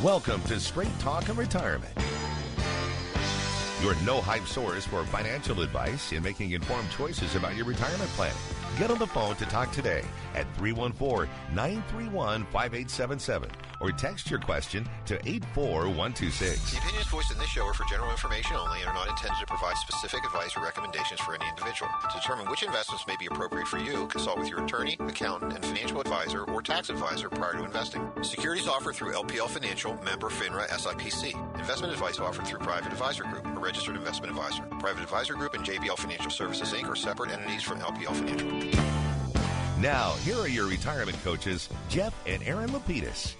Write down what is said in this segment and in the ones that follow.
Welcome to Straight Talk and Retirement. Your no-hype source for financial advice in making informed choices about your retirement planning. Get on the phone to talk today at 314-931-5877 or text your question to 84126. The opinions voiced in this show are for general information only and are not intended to provide specific advice or recommendations for any individual. To determine which investments may be appropriate for you, consult with your attorney, accountant, and financial advisor or tax advisor prior to investing. Securities offered through LPL Financial, member FINRA SIPC. Investment advice offered through Private Advisor Group, a registered investment advisor. Private Advisor Group and JBL Financial Services, Inc. are separate entities from LPL Financial. Now, here are your retirement coaches, Jeff and Erin Lapidus.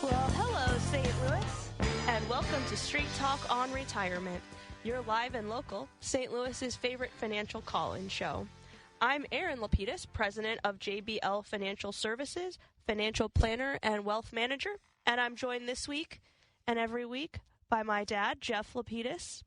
Well, hello, St. Louis, and welcome to Straight Talk on Retirement, your live and local St. Louis's favorite financial call-in show. I'm Erin Lapidus, president of JBL Financial Services, financial planner and wealth manager, and I'm joined this week and every week by my dad, Jeff Lapidus,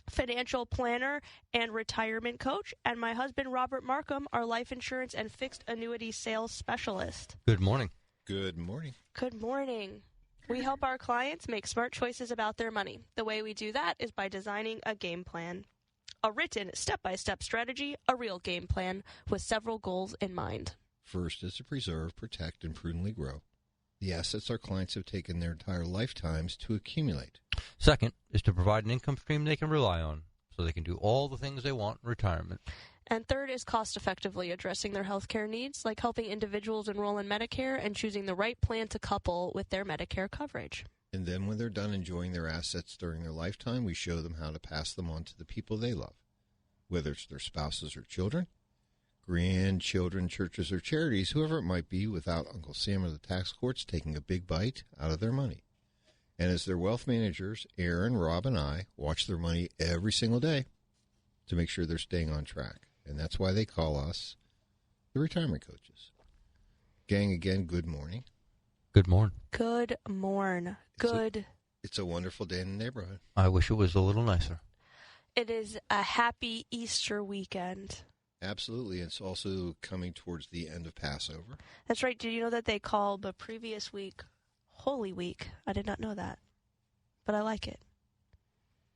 financial planner and retirement coach, and my husband, Robert Markham, our life insurance and fixed annuity sales specialist. Good morning. Good morning. Good morning. We help our clients make smart choices about their money. The way we do that is by designing a game plan, a written step-by-step strategy, a real game plan with several goals in mind. First is to preserve, protect, and prudently grow the assets our clients have taken their entire lifetimes to accumulate. Second is to provide an income stream they can rely on so they can do all the things they want in retirement. And third is cost-effectively addressing their health care needs, like helping individuals enroll in Medicare and choosing the right plan to couple with their Medicare coverage. And then when they're done enjoying their assets during their lifetime, we show them how to pass them on to the people they love, whether it's their spouses or children, grandchildren, churches, or charities, whoever it might be, without Uncle Sam or the tax courts taking a big bite out of their money. And as their wealth managers, Erin, Rob, and I watch their money every single day to make sure they're staying on track. And that's why they call us the retirement coaches. Gang, again, good morning. Good morning. Good morn. Good. It's a wonderful day in the neighborhood. I wish it was a little nicer. It is a happy Easter weekend. Absolutely. It's also coming towards the end of Passover. That's right. Did you know that they call the previous week Holy Week? I did not know that, but I like it.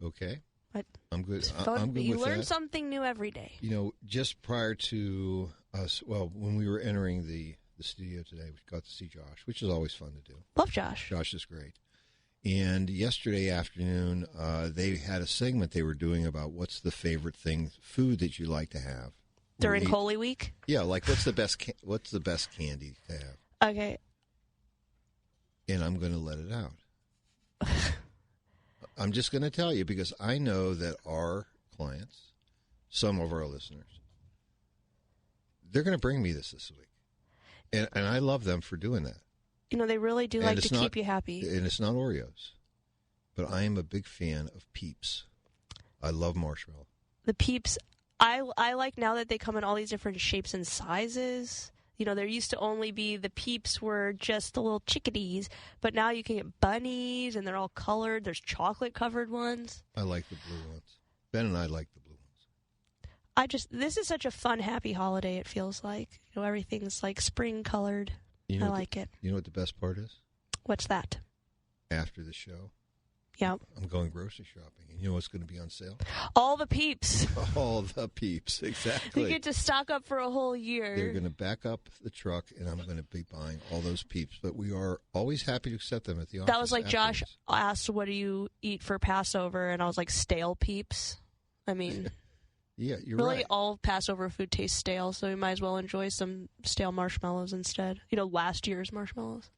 Okay. But I'm good. it's I'm fun. good You with learn that. something new every day. You know, just prior to us, well, when we were entering the studio today, we got to see Josh, which is always fun to do. Love Josh. Josh is great. And yesterday afternoon, they had a segment they were doing about what's the favorite food that you like to have During Holy Week? Yeah, like what's the best candy to have? Okay. And I'm going to let it out. I'm just going to tell you because I know that our clients, some of our listeners, they're going to bring me this week. And I love them for doing that. You know, they really do like to keep you happy. And it's not Oreos. But I am a big fan of Peeps. I love marshmallow. The Peeps, I like now that they come in all these different shapes and sizes. You know, there used to only be the Peeps were just the little chickadees, but now you can get bunnies, and they're all colored. There's chocolate-covered ones. I like the blue ones. Ben and I like the blue ones. This is such a fun, happy holiday, it feels like. You know, everything's like spring-colored. I like it. You know what the best part is? What's that? After the show. Yeah. I'm going grocery shopping. And you know what's going to be on sale? All the Peeps. All the Peeps, exactly. You get to stock up for a whole year. They're going to back up the truck, and I'm going to be buying all those Peeps. But we are always happy to accept them at the office. That was like afterwards. Josh asked, what do you eat for Passover? And I was like, stale Peeps. I mean, yeah, you're really right. all Passover food tastes stale, so we might as well enjoy some stale marshmallows instead. You know, last year's marshmallows.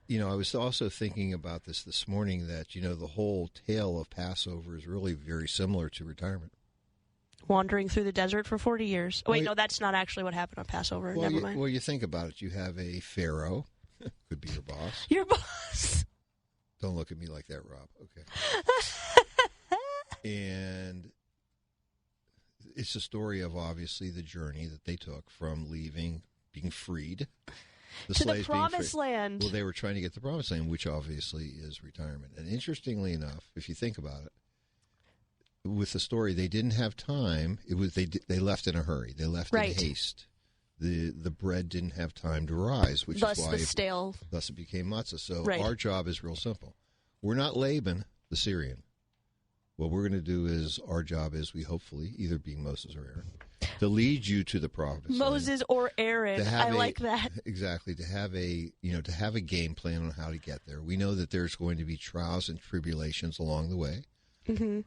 You know, I was also thinking about this morning that, you know, the whole tale of Passover is really very similar to retirement. Wandering through the desert for 40 years. Oh, wait, no, that's not actually what happened on Passover. Well, Never mind. Well, you think about it. You have a pharaoh. Could be your boss. Your boss. Don't look at me like that, Rob. Okay. And it's a story of, obviously, the journey that they took from leaving, being freed. To the promised land. Well, they were trying to get the promised land, which obviously is retirement. And interestingly enough, if you think about it, with the story, they didn't have time. It was they left in a hurry. They left in haste. the bread didn't have time to rise, which Thus is why the stale. Thus it became matzah. So Right. our job is real simple. We're not Laban, the Syrian. What we're going to do is, our job is, we hopefully, either being Moses or Aaron, to lead you to the promised land. Moses or Aaron. I like that. Exactly. To have a game plan on how to get there. We know that there's going to be trials and tribulations along the way. Mm-hmm.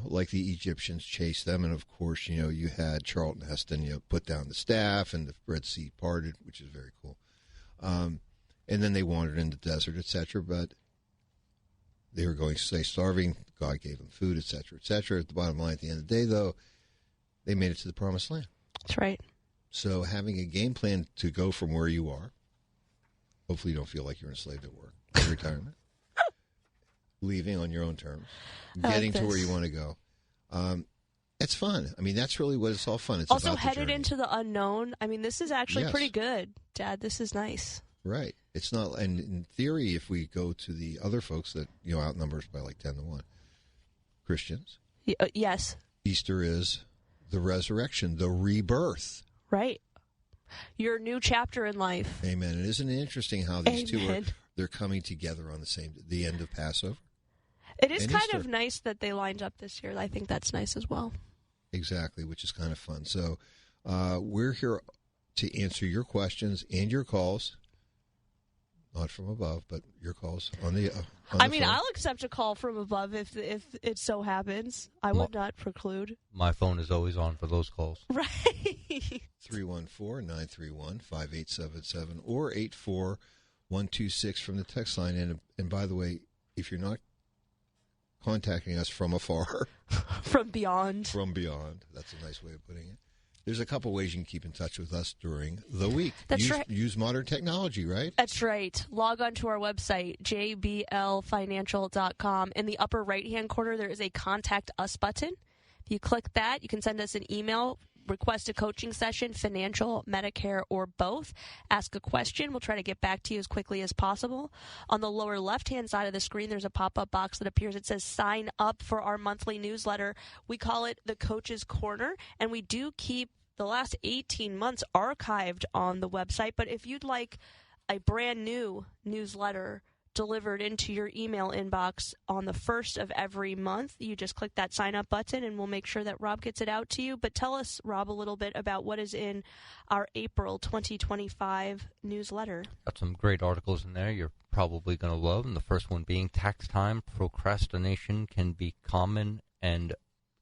Like the Egyptians chased them, and of course, you had Charlton Heston, put down the staff, and the Red Sea parted, which is very cool. And then they wandered in the desert, etc. But they were going to stay starving. God gave them food, etc., etc. At the bottom line, at the end of the day, though, they made it to the promised land. That's right. So having a game plan to go from where you are, hopefully you don't feel like you're enslaved at work, in retirement, leaving on your own terms, getting to where you want to go. It's fun. I mean, that's really what it's all fun. It's also about headed the journey. into the unknown. I mean, this is actually Yes. pretty good, Dad. This is nice. Right. It's not, and in theory, if we go to the other folks that, outnumber us by like 10-1, Christians, Yes. Easter is the resurrection, the rebirth. Right. Your new chapter in life. Amen. And isn't it interesting how these Amen. they're coming together on the end of Passover? It is and kind Easter. of nice that they lined up this year. I think that's nice as well. Exactly, which is kind of fun. So we're here to answer your questions and your calls. Not from above, but your calls on the I mean, phone. I'll accept a call from above if it so happens. I would not preclude. My phone is always on for those calls. Right. 314-931-5877 or 84126 from the text line. And by the way, if you're not contacting us from afar, From beyond. that's a nice way of putting it. There's a couple ways you can keep in touch with us during the week. That's right. Use modern technology, right? That's right. Log on to our website, jblfinancial.com. In the upper right-hand corner, there is a Contact Us button. If you click that, you can send us an email, request a coaching session, financial, Medicare, or both. Ask a question. We'll try to get back to you as quickly as possible. On the lower left-hand side of the screen, there's a pop-up box that appears. It says, sign up for our monthly newsletter. We call it the Coach's Corner, and we do keep the last 18 months archived on the website. But if you'd like a brand new newsletter delivered into your email inbox on the first of every month, you just click that sign up button and we'll make sure that Rob gets it out to you. But tell us, Rob, a little bit about what is in our April 2025 newsletter. Got some great articles in there you're probably going to love. And the first one being tax time procrastination can be common and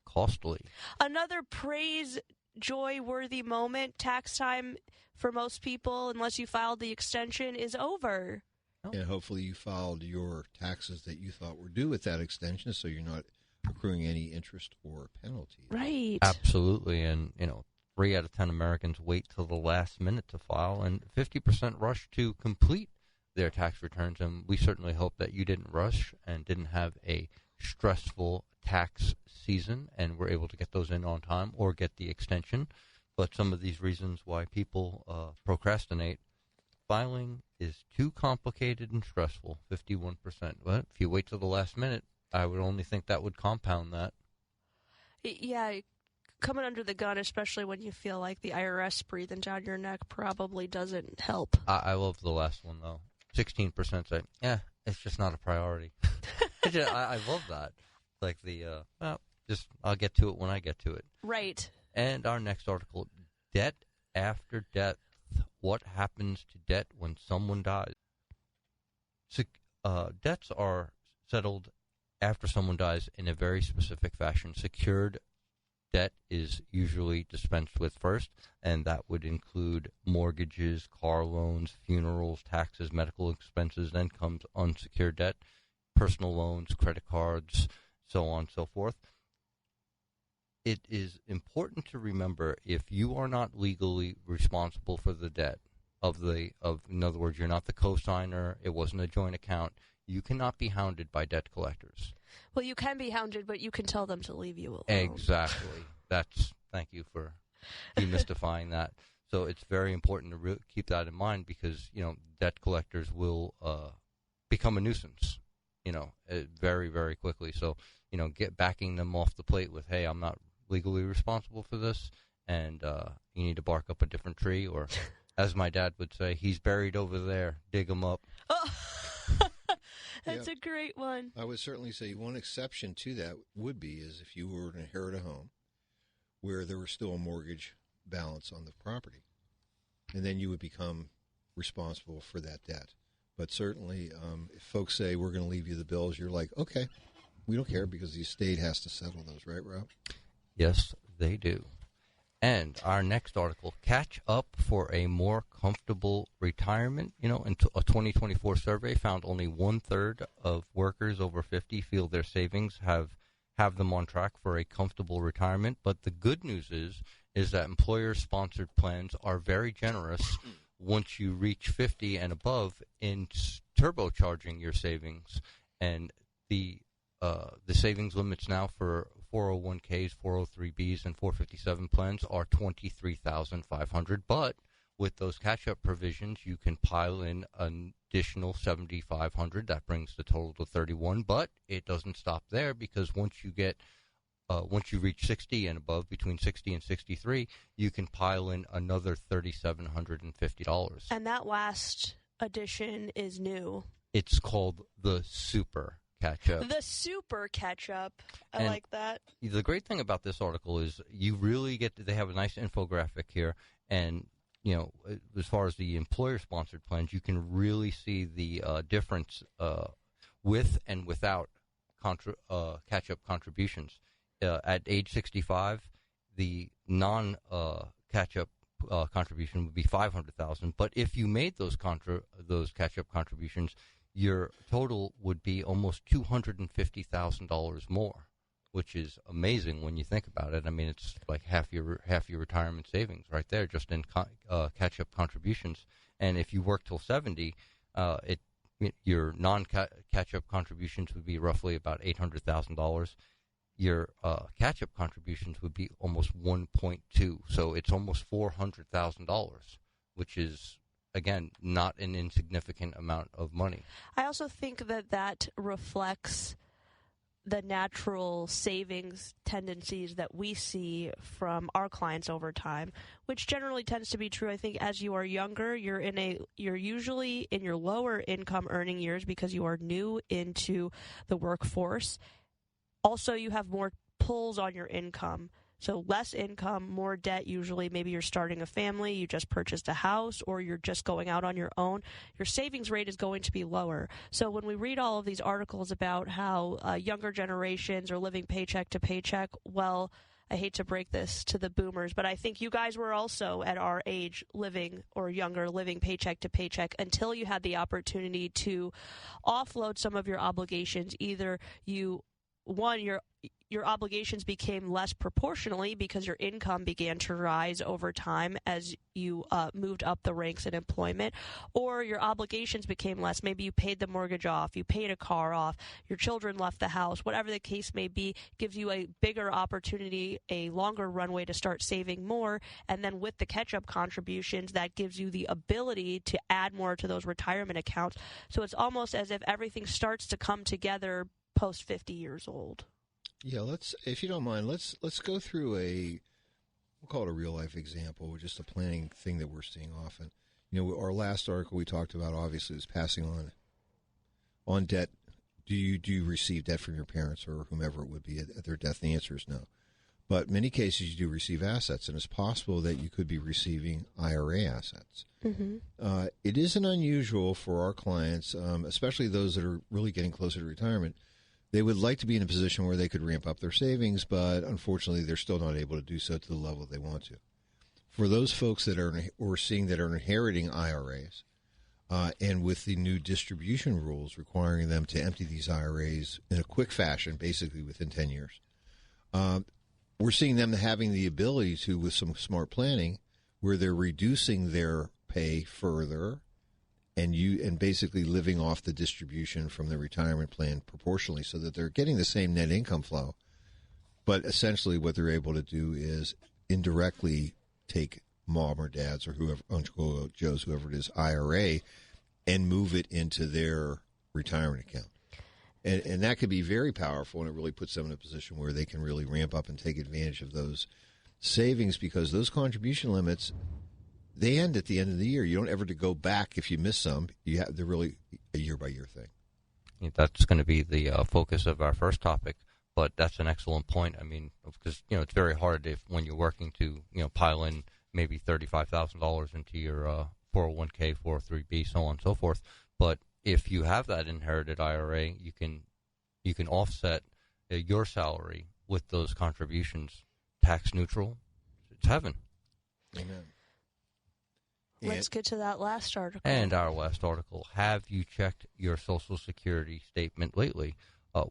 costly. Another praise joy-worthy moment. Tax time for most people, unless you filed the extension, is over. And hopefully you filed your taxes that you thought were due with that extension, so you're not accruing any interest or penalty. Right. Absolutely. And, 3 out of 10 Americans wait till the last minute to file, and 50% rush to complete their tax returns. And we certainly hope that you didn't rush and didn't have a stressful tax season and were able to get those in on time or get the extension. But some of these reasons why people procrastinate: filing is too complicated and stressful, 51%. But if you wait till the last minute, I would only think that would compound that. Yeah, coming under the gun, especially when you feel like the IRS breathing down your neck, probably doesn't help. I love the last one, though. 16% say, it's just not a priority. I love that. Like I'll get to it when I get to it. Right. And our next article, debt after death. What happens to debt when someone dies? Debts are settled after someone dies in a very specific fashion. Secured debt is usually dispensed with first, and that would include mortgages, car loans, funerals, taxes, medical expenses. Then comes unsecured debt, personal loans, credit cards, so on and so forth. It is important to remember, if you are not legally responsible for the debt in other words, you're not the co-signer, it wasn't a joint account, you cannot be hounded by debt collectors. Well, you can be hounded, but you can tell them to leave you alone. Exactly. Thank you for demystifying that. So it's very important to keep that in mind, because, debt collectors will become a nuisance, very, very quickly. So, backing them off the plate with, hey, I'm not legally responsible for this, and you need to bark up a different tree, or as my dad would say, he's buried over there, dig him up. Oh, that's a great one. I would certainly say one exception to that would be is if you were to inherit a home where there was still a mortgage balance on the property, and then you would become responsible for that debt. But certainly, if folks say, we're going to leave you the bills, you're like, okay, we don't care because the estate has to settle those, right, Rob? Yes, they do. And our next article, Catch Up for a More Comfortable Retirement. You know, a 2024 survey found only 1/3 of workers over 50 feel their savings have them on track for a comfortable retirement. But the good news is that employer-sponsored plans are very generous once you reach 50 and above in turbocharging your savings. And the savings limits now for 401ks, 403bs, and 457 plans are $23,500. But with those catch-up provisions, you can pile in an additional $7,500. That brings the total to $31,000. But it doesn't stop there, because once you reach 60 and above, between 60 and 63, you can pile in another $3,750. And that last addition is new. It's called the Super Catch-Up. The Super Catch-Up. I like that. The great thing about this article is you really they have a nice infographic here, and you know, as far as the employer-sponsored plans, you can really see the difference with and without catch-up contributions. At age 65, the non-catch-up contribution would be $500,000. But if you made those catch-up contributions, your total would be almost $250,000 more, which is amazing when you think about it. I mean, it's like half your retirement savings right there, just in catch-up contributions. And if you work till 70, your non-catch-up contributions would be roughly about $800,000. Your catch-up contributions would be almost 1.2, so it's almost $400,000, which is, again, not an insignificant amount of money. I also think that reflects the natural savings tendencies that we see from our clients over time, which generally tends to be true. I think as you are younger, you're usually in your lower income earning years because you are new into the workforce. Also, you have more pulls on your income. So less income, more debt usually. Maybe you're starting a family, you just purchased a house, or you're just going out on your own. Your savings rate is going to be lower. So when we read all of these articles about how younger generations are living paycheck to paycheck, well, I hate to break this to the boomers, but I think you guys were also at our age living paycheck to paycheck until you had the opportunity to offload some of your obligations. Either your obligations became less proportionally because your income began to rise over time as you moved up the ranks in employment, or your obligations became less. Maybe you paid the mortgage off, you paid a car off, your children left the house, whatever the case may be, gives you a bigger opportunity, a longer runway to start saving more. And then with the catch-up contributions, that gives you the ability to add more to those retirement accounts. So it's almost as if everything starts to come together post 50 years old. Yeah, if you don't mind, let's go through we'll call it a real life example, just a planning thing that we're seeing often. You know, our last article we talked about obviously is passing on debt. Do you receive debt from your parents or whomever it would be at their death? The answer is no. But in many cases you do receive assets, and it's possible that you could be receiving IRA assets. Mm-hmm. It isn't unusual for our clients, especially those that are really getting closer to retirement. They would like to be in a position where they could ramp up their savings, but unfortunately they're still not able to do so to the level they want to. For those folks that we're seeing that are inheriting IRAs, and with the new distribution rules requiring them to empty these IRAs in a quick fashion, basically within 10 years, we're seeing them having the ability to, with some smart planning, where they're reducing their pay further and basically living off the distribution from the retirement plan proportionally, so that they're getting the same net income flow. But essentially what they're able to do is indirectly take mom or dad's or whoever, Uncle Joe's, whoever it is, IRA, and move it into their retirement account. And that could be very powerful, and it really puts them in a position where they can really ramp up and take advantage of those savings because those contribution limits, they end at the end of the year. You don't ever to go back if you miss some. They're really a year-by-year thing. Yeah, that's going to be the focus of our first topic, but that's an excellent point. I mean, because, it's very hard when you're working to, pile in maybe $35,000 into your 401k, 403b, so on and so forth. But if you have that inherited IRA, you can offset your salary with those contributions, tax neutral. It's heaven. Amen. Let's get to that last article. And our last article, have you checked your Social Security statement lately?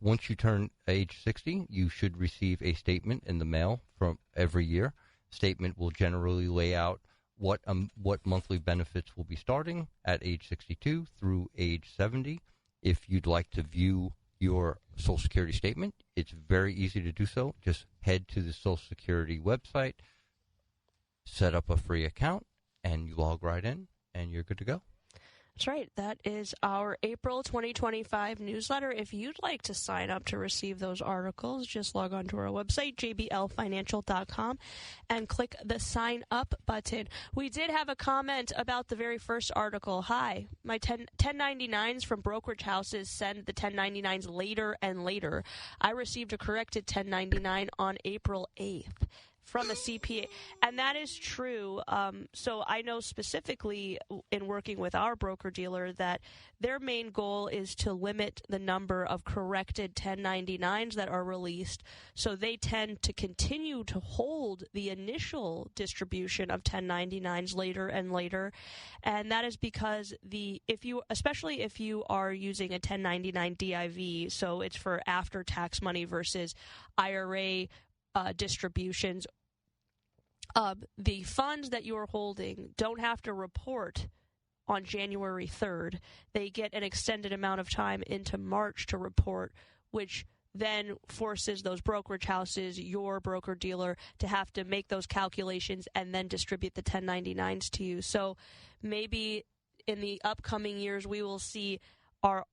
Once you turn age 60, you should receive a statement in the mail from every year. Statement will generally lay out what monthly benefits will be starting at age 62 through age 70. If you'd like to view your Social Security statement, it's very easy to do so. Just head to the Social Security website, set up a free account, and you log right in, and you're good to go. That's right. That is our April 2025 newsletter. If you'd like to sign up to receive those articles, just log on to our website, jblfinancial.com, and click the sign up button. We did have a comment about the very first article. Hi, my 1099s from brokerage houses send the 1099s later and later. I received a corrected 1099 on April 8th. From a CPA, and that is true. So I know specifically in working with our broker-dealer that their main goal is to limit the number of corrected 1099s that are released, so they tend to continue to hold the initial distribution of 1099s later and later, and that is because especially if you are using a 1099 DIV, so it's for after-tax money versus IRA distributions, the funds that you're holding don't have to report on January 3rd. They get an extended amount of time into March to report, which then forces those brokerage houses, your broker-dealer, to have to make those calculations and then distribute the 1099s to you. So maybe in the upcoming years we will see our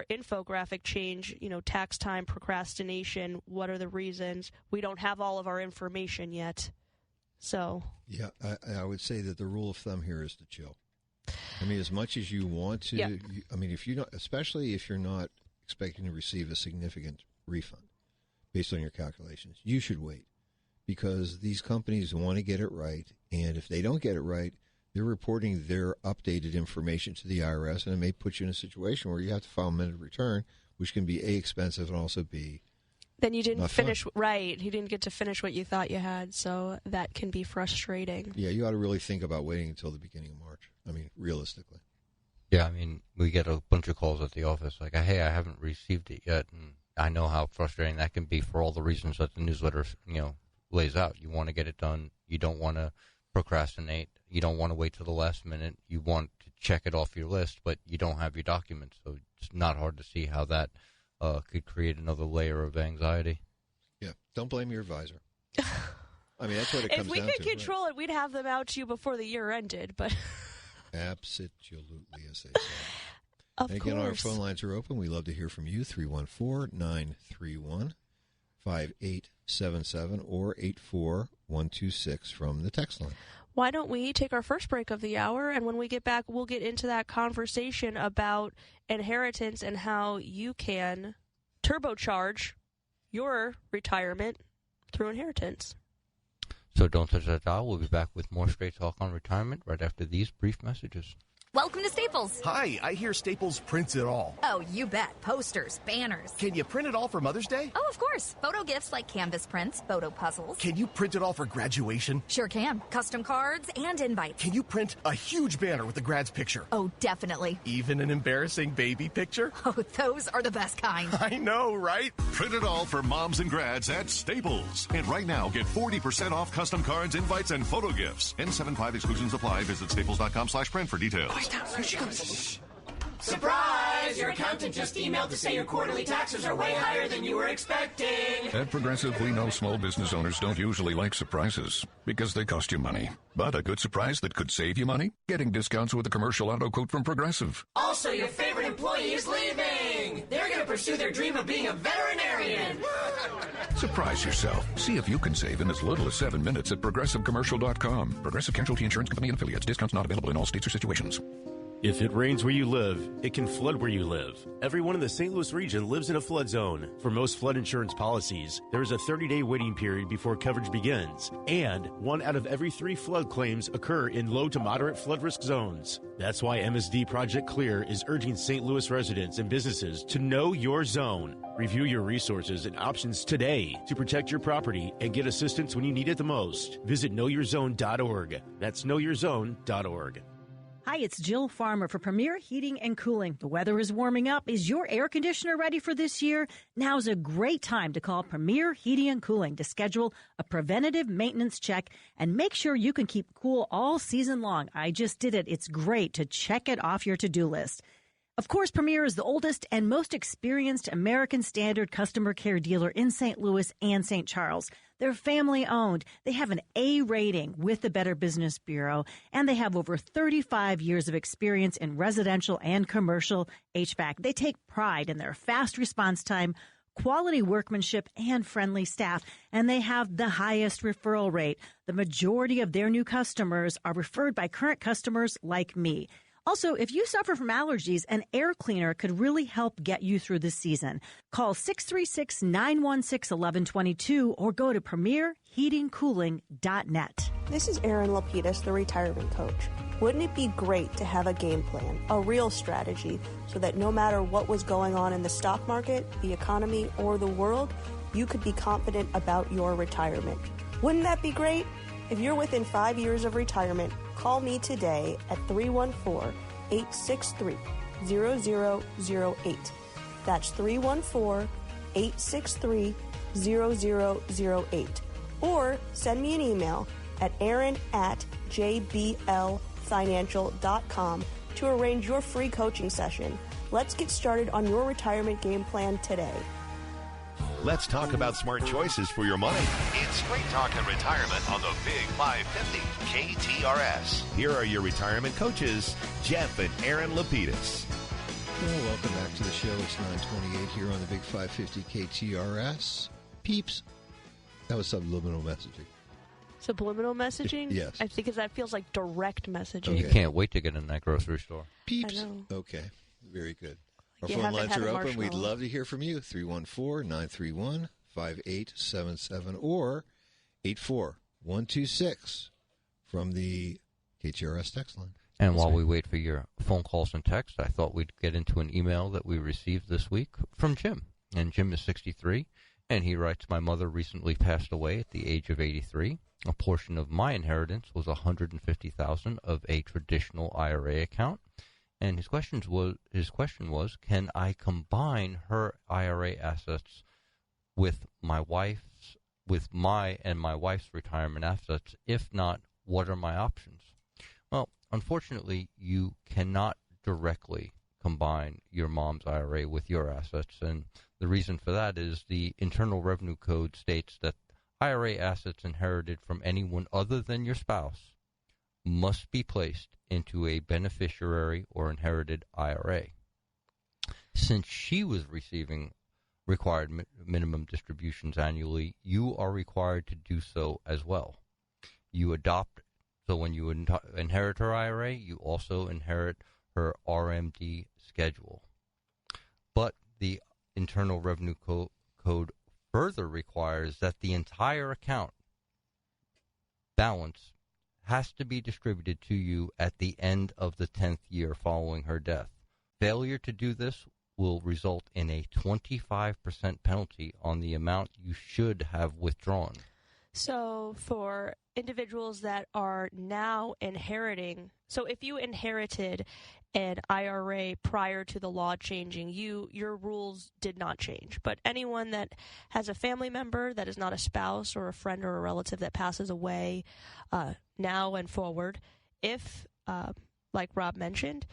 infographic change, tax time, procrastination, what are the reasons? We don't have all of our information yet. So yeah, I would say that the rule of thumb here is to chill. I mean, as much as you want to, yeah. If you don't, especially if you're not expecting to receive a significant refund based on your calculations, you should wait, because these companies want to get it right, and if they don't get it right, they're reporting their updated information to the IRS, and it may put you in a situation where you have to file a amended return, which can be expensive and also be then you didn't finish right. You didn't get to finish what you thought you had, so that can be frustrating. Yeah, you ought to really think about waiting until the beginning of March. I mean, realistically. Yeah, we get a bunch of calls at the office like, hey, I haven't received it yet, and I know how frustrating that can be for all the reasons that the newsletter, lays out. You want to get it done. You don't want to procrastinate. You don't want to wait till the last minute. You want to check it off your list, but you don't have your documents, so it's not hard to see how that could create another layer of anxiety. Yeah, don't blame your advisor. That's what it comes down to. If we could control it, we'd have them out to you before the year ended, but... Absolutely, as they say. Of and again, course. our phone lines are open. We love to hear from you, 314-931-5877 or 84126 from the text line. Why don't we take our first break of the hour, and when we get back, we'll get into that conversation about inheritance and how you can turbocharge your retirement through inheritance. So don't touch that dial. We'll be back with more Straight Talk on Retirement right after these brief messages. Welcome to Staples. Hi, I hear Staples prints it all. Oh, you bet. Posters, banners. Can you print it all for Mother's Day? Oh, of course. Photo gifts like canvas prints, photo puzzles. Can you print it all for graduation? Sure can. Custom cards and invites. Can you print a huge banner with the grad's picture? Oh, definitely. Even an embarrassing baby picture? Oh, those are the best kind. I know, right? Print it all for moms and grads at Staples. And right now, get 40% off custom cards, invites, and photo gifts. N75 exclusions apply. Visit staples.com/print for details. Here she comes. Surprise! Your accountant just emailed to say your quarterly taxes are way higher than you were expecting. At Progressive, we know small business owners don't usually like surprises because they cost you money. But a good surprise that could save you money? Getting discounts with a commercial auto quote from Progressive. Also, your favorite employee is leaving. They're going to pursue their dream of being a veterinarian. Surprise yourself. See if you can save in as little as 7 minutes at ProgressiveCommercial.com. Progressive Casualty Insurance Company and Affiliates. Discounts not available in all states or situations. If it rains where you live, it can flood where you live. Everyone in the St. Louis region lives in a flood zone. For most flood insurance policies, there is a 30-day waiting period before coverage begins, and 1 out of every 3 flood claims occur in low to moderate flood risk zones. That's why MSD Project Clear is urging St. Louis residents and businesses to know your zone. Review your resources and options today to protect your property and get assistance when you need it the most. Visit knowyourzone.org. That's knowyourzone.org. Hi, it's Jill Farmer for Premier Heating and Cooling. The weather is warming up. Is your air conditioner ready for this year? Now's a great time to call Premier Heating and Cooling to schedule a preventative maintenance check and make sure you can keep cool all season long. I just did it. It's great to check it off your to-do list. Of course, Premier is the oldest and most experienced American Standard customer care dealer in St. Louis and St. Charles. They're family-owned. They have an A rating with the Better Business Bureau, and they have over 35 years of experience in residential and commercial HVAC. They take pride in their fast response time, quality workmanship, and friendly staff, and they have the highest referral rate. The majority of their new customers are referred by current customers like me. Also, if you suffer from allergies, an air cleaner could really help get you through this season. Call 636-916-1122 or go to premierheatingcooling.net. This is Erin Lapidus, the retirement coach. Wouldn't it be great to have a game plan, a real strategy, so that no matter what was going on in the stock market, the economy, or the world, you could be confident about your retirement? Wouldn't that be great? If you're within 5 years of retirement, call me today at 314-863-0008. That's 314-863-0008. Or send me an email at Erin@JBLFinancial.com to arrange your free coaching session. Let's get started on your retirement game plan today. Let's talk about smart choices for your money. It's Straight Talk and Retirement on the Big 550 KTRS. Here are your retirement coaches, Jeff and Erin Lapidus. Well, welcome back to the show. It's 9:28 here on the Big 550 KTRS. Peeps, that was subliminal messaging. Subliminal messaging? Yes. I think that feels like direct messaging. Okay. You can't wait to get in that grocery store. Peeps. I know. Okay, very good. Our You phone haven't lines had are a open. We'd marshmallow. love to hear from you. 314-931-5877 or 84126 from the KTRS text line. And while we wait for your phone calls and text, I thought we'd get into an email that we received this week from Jim. And Jim is 63, and he writes, "My mother recently passed away at the age of 83. A portion of my inheritance was $150,000 of a traditional IRA account. And his question was, can I combine her IRA assets with my wife's retirement assets? If not, what are my options?" Well, unfortunately, you cannot directly combine your mom's IRA with your assets, and the reason for that is the Internal Revenue Code states that IRA assets inherited from anyone other than your spouse must be placed into a beneficiary or inherited IRA. Since she was receiving required minimum distributions annually, you are required to do so as well. So when you inherit her IRA, you also inherit her RMD schedule. But the Internal Revenue Code further requires that the entire account balance has to be distributed to you at the end of the 10th year following her death. Failure to do this will result in a 25% penalty on the amount you should have withdrawn. So for individuals that are now inheriting, so if you inherited an IRA prior to the law changing, your rules did not change. But anyone that has a family member that is not a spouse or a friend or a relative that passes away now and forward, if, like Rob mentioned,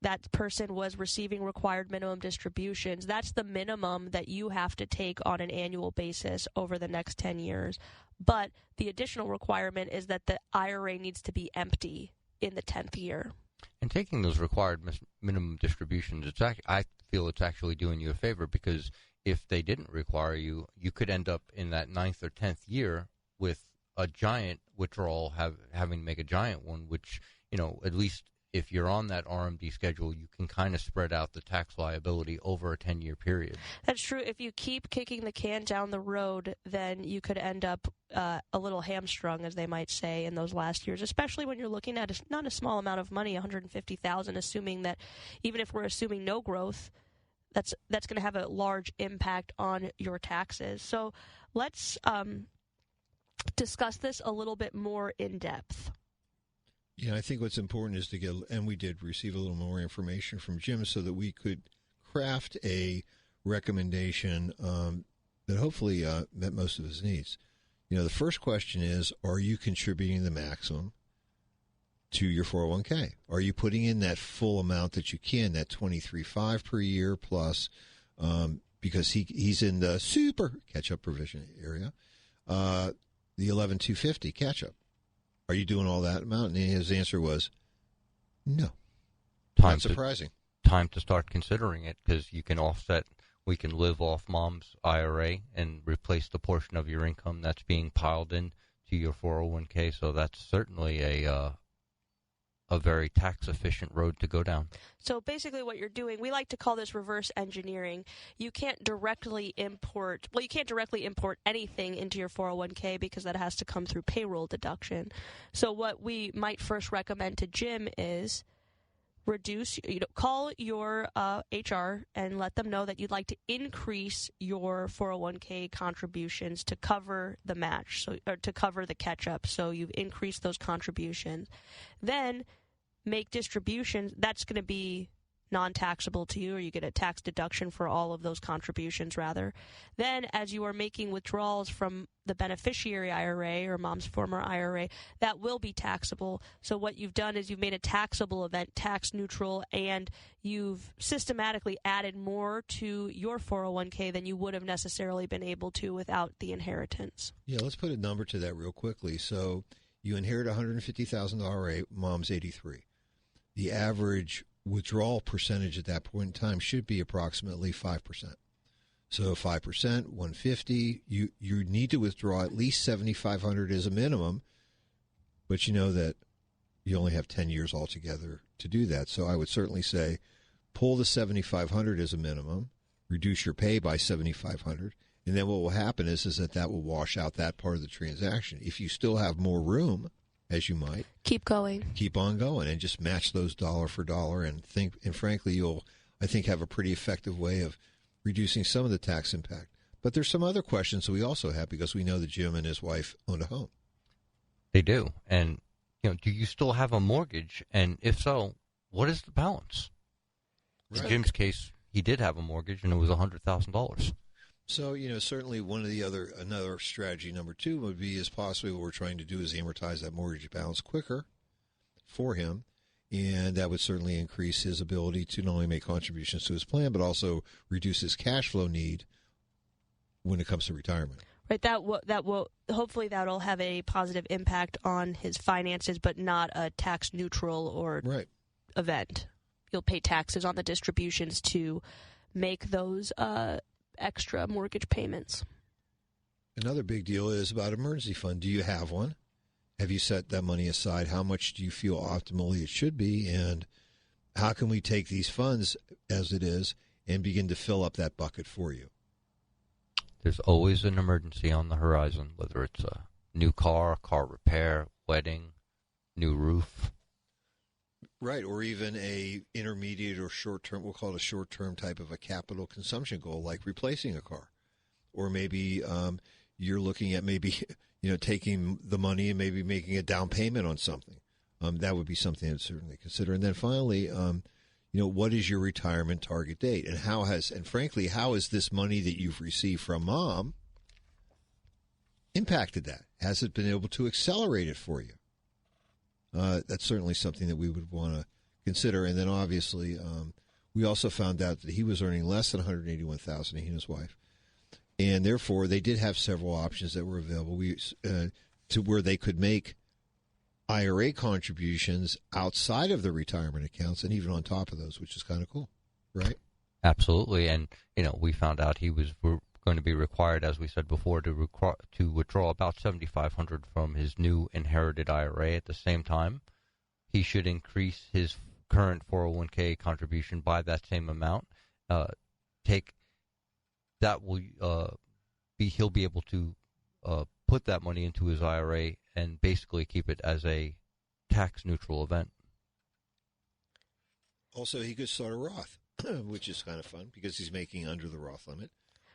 that person was receiving required minimum distributions, that's the minimum that you have to take on an annual basis over the next 10 years. But the additional requirement is that the IRA needs to be empty in the 10th year. And taking those required minimum distributions, I feel it's actually doing you a favor, because if they didn't require you, you could end up in that 9th or 10th year with a giant withdrawal, having to make a giant one, which, at least if you're on that RMD schedule, you can kind of spread out the tax liability over a 10-year period. That's true. If you keep kicking the can down the road, then you could end up a little hamstrung, as they might say, in those last years, especially when you're looking at not a small amount of money, $150,000, assuming that even if we're assuming no growth, that's going to have a large impact on your taxes. So let's discuss this a little bit more in depth. Yeah, I think what's important is to get, and we did receive a little more information from Jim so that we could craft a recommendation that hopefully met most of his needs. The first question is, are you contributing the maximum to your 401k? Are you putting in that full amount that you can, that $23,500 per year plus, because he's in the super catch-up provision area, the $11,250 catch-up. Are you doing all that amount? And his answer was no. Not surprising. Time to start considering it, because you can offset. We can live off mom's IRA and replace the portion of your income that's being piled in to your 401k. So that's certainly a very tax-efficient road to go down. So basically what you're doing, we like to call this reverse engineering. You can't directly import anything into your 401k because that has to come through payroll deduction. So what we might first recommend to Jim is call your HR and let them know that you'd like to increase your 401k contributions to cover the match, or to cover the catch-up. So you've increased those contributions. Then make distributions. That's going to be non-taxable to you, or you get a tax deduction for all of those contributions, rather. Then, as you are making withdrawals from the beneficiary IRA or mom's former IRA, that will be taxable. So what you've done is you've made a taxable event tax neutral, and you've systematically added more to your 401k than you would have necessarily been able to without the inheritance. Yeah, let's put a number to that real quickly. So you inherit a $150,000 IRA, mom's 83. The average withdrawal percentage at that point in time should be approximately 5%. So 5%, 150, you need to withdraw at least $7,500 as a minimum, but you know that you only have 10 years altogether to do that. So I would certainly say pull the $7,500 as a minimum, reduce your pay by $7,500, and then what will happen is that will wash out that part of the transaction. If you still have more room, as you might, keep on going and just match those dollar for dollar, and frankly, you'll, I think, have a pretty effective way of reducing some of the tax impact. But there's some other questions that we also have, because we know that Jim and his wife own a home. They do. And, do you still have a mortgage? And if so, what is the balance? Right. In Jim's case, he did have a mortgage, and it was $100,000. So, certainly another strategy, number two, would be, is possibly what we're trying to do is amortize that mortgage balance quicker for him. And that would certainly increase his ability to not only make contributions to his plan, but also reduce his cash flow need when it comes to retirement. Right. That will hopefully that'll have a positive impact on his finances, but not a tax neutral or event. You'll pay taxes on the distributions to make those extra mortgage payments. Another big deal is about emergency fund. Do you have one? Have you set that money aside? How much do you feel optimally it should be? And how can we take these funds as it is and begin to fill up that bucket for you? There's always an emergency on the horizon, whether it's a new car repair, wedding, new roof. Right, or even a intermediate or short-term, we'll call it a short-term type of a capital consumption goal, like replacing a car. Or maybe you're looking at taking the money and maybe making a down payment on something. That would be something I'd certainly consider. And then finally, what is your retirement target date? And how has this money that you've received from mom impacted that? Has it been able to accelerate it for you? That's certainly something that we would want to consider. And then obviously, we also found out that he was earning less than $181,000, he and his wife. And therefore, they did have several options that were available to where they could make IRA contributions outside of the retirement accounts and even on top of those, which is kind of cool, right? Absolutely, and we found out he was going to be required, as we said before, to withdraw about $7,500 from his new inherited IRA. At the same time, he should increase his current 401k contribution by that same amount. He'll be able to put that money into his IRA and basically keep it as a tax neutral event. Also, he could start a Roth, which is kind of fun because he's making under the Roth limit.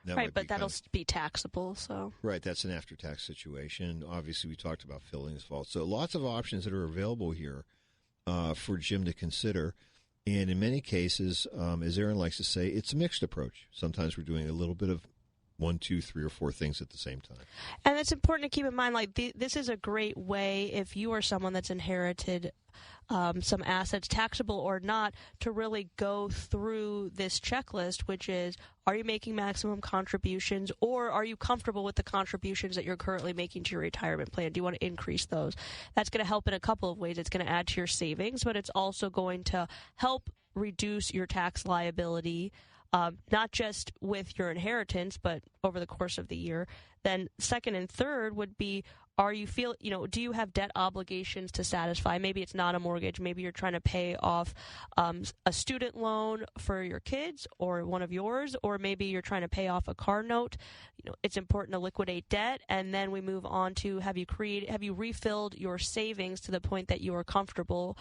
Right, but that'll be taxable. So right, that's an after-tax situation. Obviously, we talked about filling his vault. So lots of options that are available here for Jim to consider. And in many cases, as Erin likes to say, it's a mixed approach. Sometimes we're doing a little bit of 1, 2, 3, or 4 things at the same time. And it's important to keep in mind, like, this is a great way, if you are someone that's inherited some assets, taxable or not, to really go through this checklist, which is, are you making maximum contributions, or are you comfortable with the contributions that you're currently making to your retirement plan? Do you want to increase those? That's going to help in a couple of ways. It's going to add to your savings, but it's also going to help reduce your tax liability, not just with your inheritance, but over the course of the year. Then second and third would be, do you have debt obligations to satisfy? Maybe it's not a mortgage. Maybe you're trying to pay off a student loan for your kids or one of yours, or maybe you're trying to pay off a car note. It's important to liquidate debt, and then we move on to have you refilled your savings to the point that you are comfortable.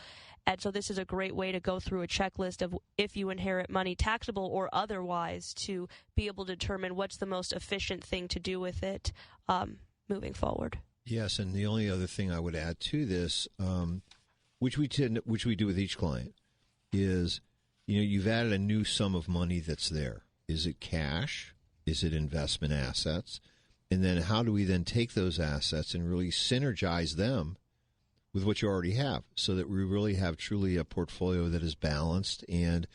And so this is a great way to go through a checklist of, if you inherit money, taxable or otherwise, to be able to determine what's the most efficient thing to do with it moving forward. Yes, and the only other thing I would add to this, which we do with each client, is you've added a new sum of money that's there. Is it cash? Is it investment assets? And then how do we then take those assets and really synergize them with what you already have, so that we really have truly a portfolio that is balanced and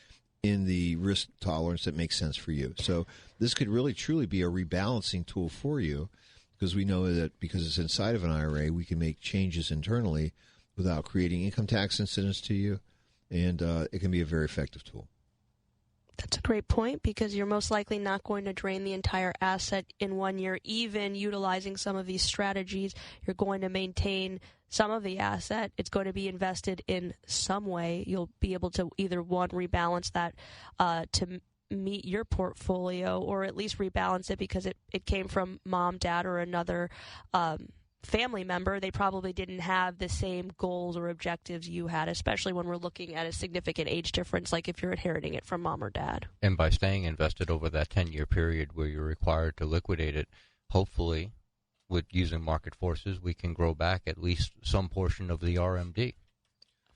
in the risk tolerance that makes sense for you. So this could really truly be a rebalancing tool for you, because we know that because it's inside of an IRA, we can make changes internally without creating income tax incidents to you, and it can be a very effective tool. That's a great point, because you're most likely not going to drain the entire asset in 1 year. Even utilizing some of these strategies, you're going to maintain some of the asset. It's going to be invested in some way. You'll be able to either, one, rebalance that to meet your portfolio, or at least rebalance it because it came from mom, dad, or another family member. They probably didn't have the same goals or objectives you had, especially when we're looking at a significant age difference, like if you're inheriting it from mom or dad. And by staying invested over that 10-year period where you're required to liquidate it, hopefully, with using market forces, we can grow back at least some portion of the RMD.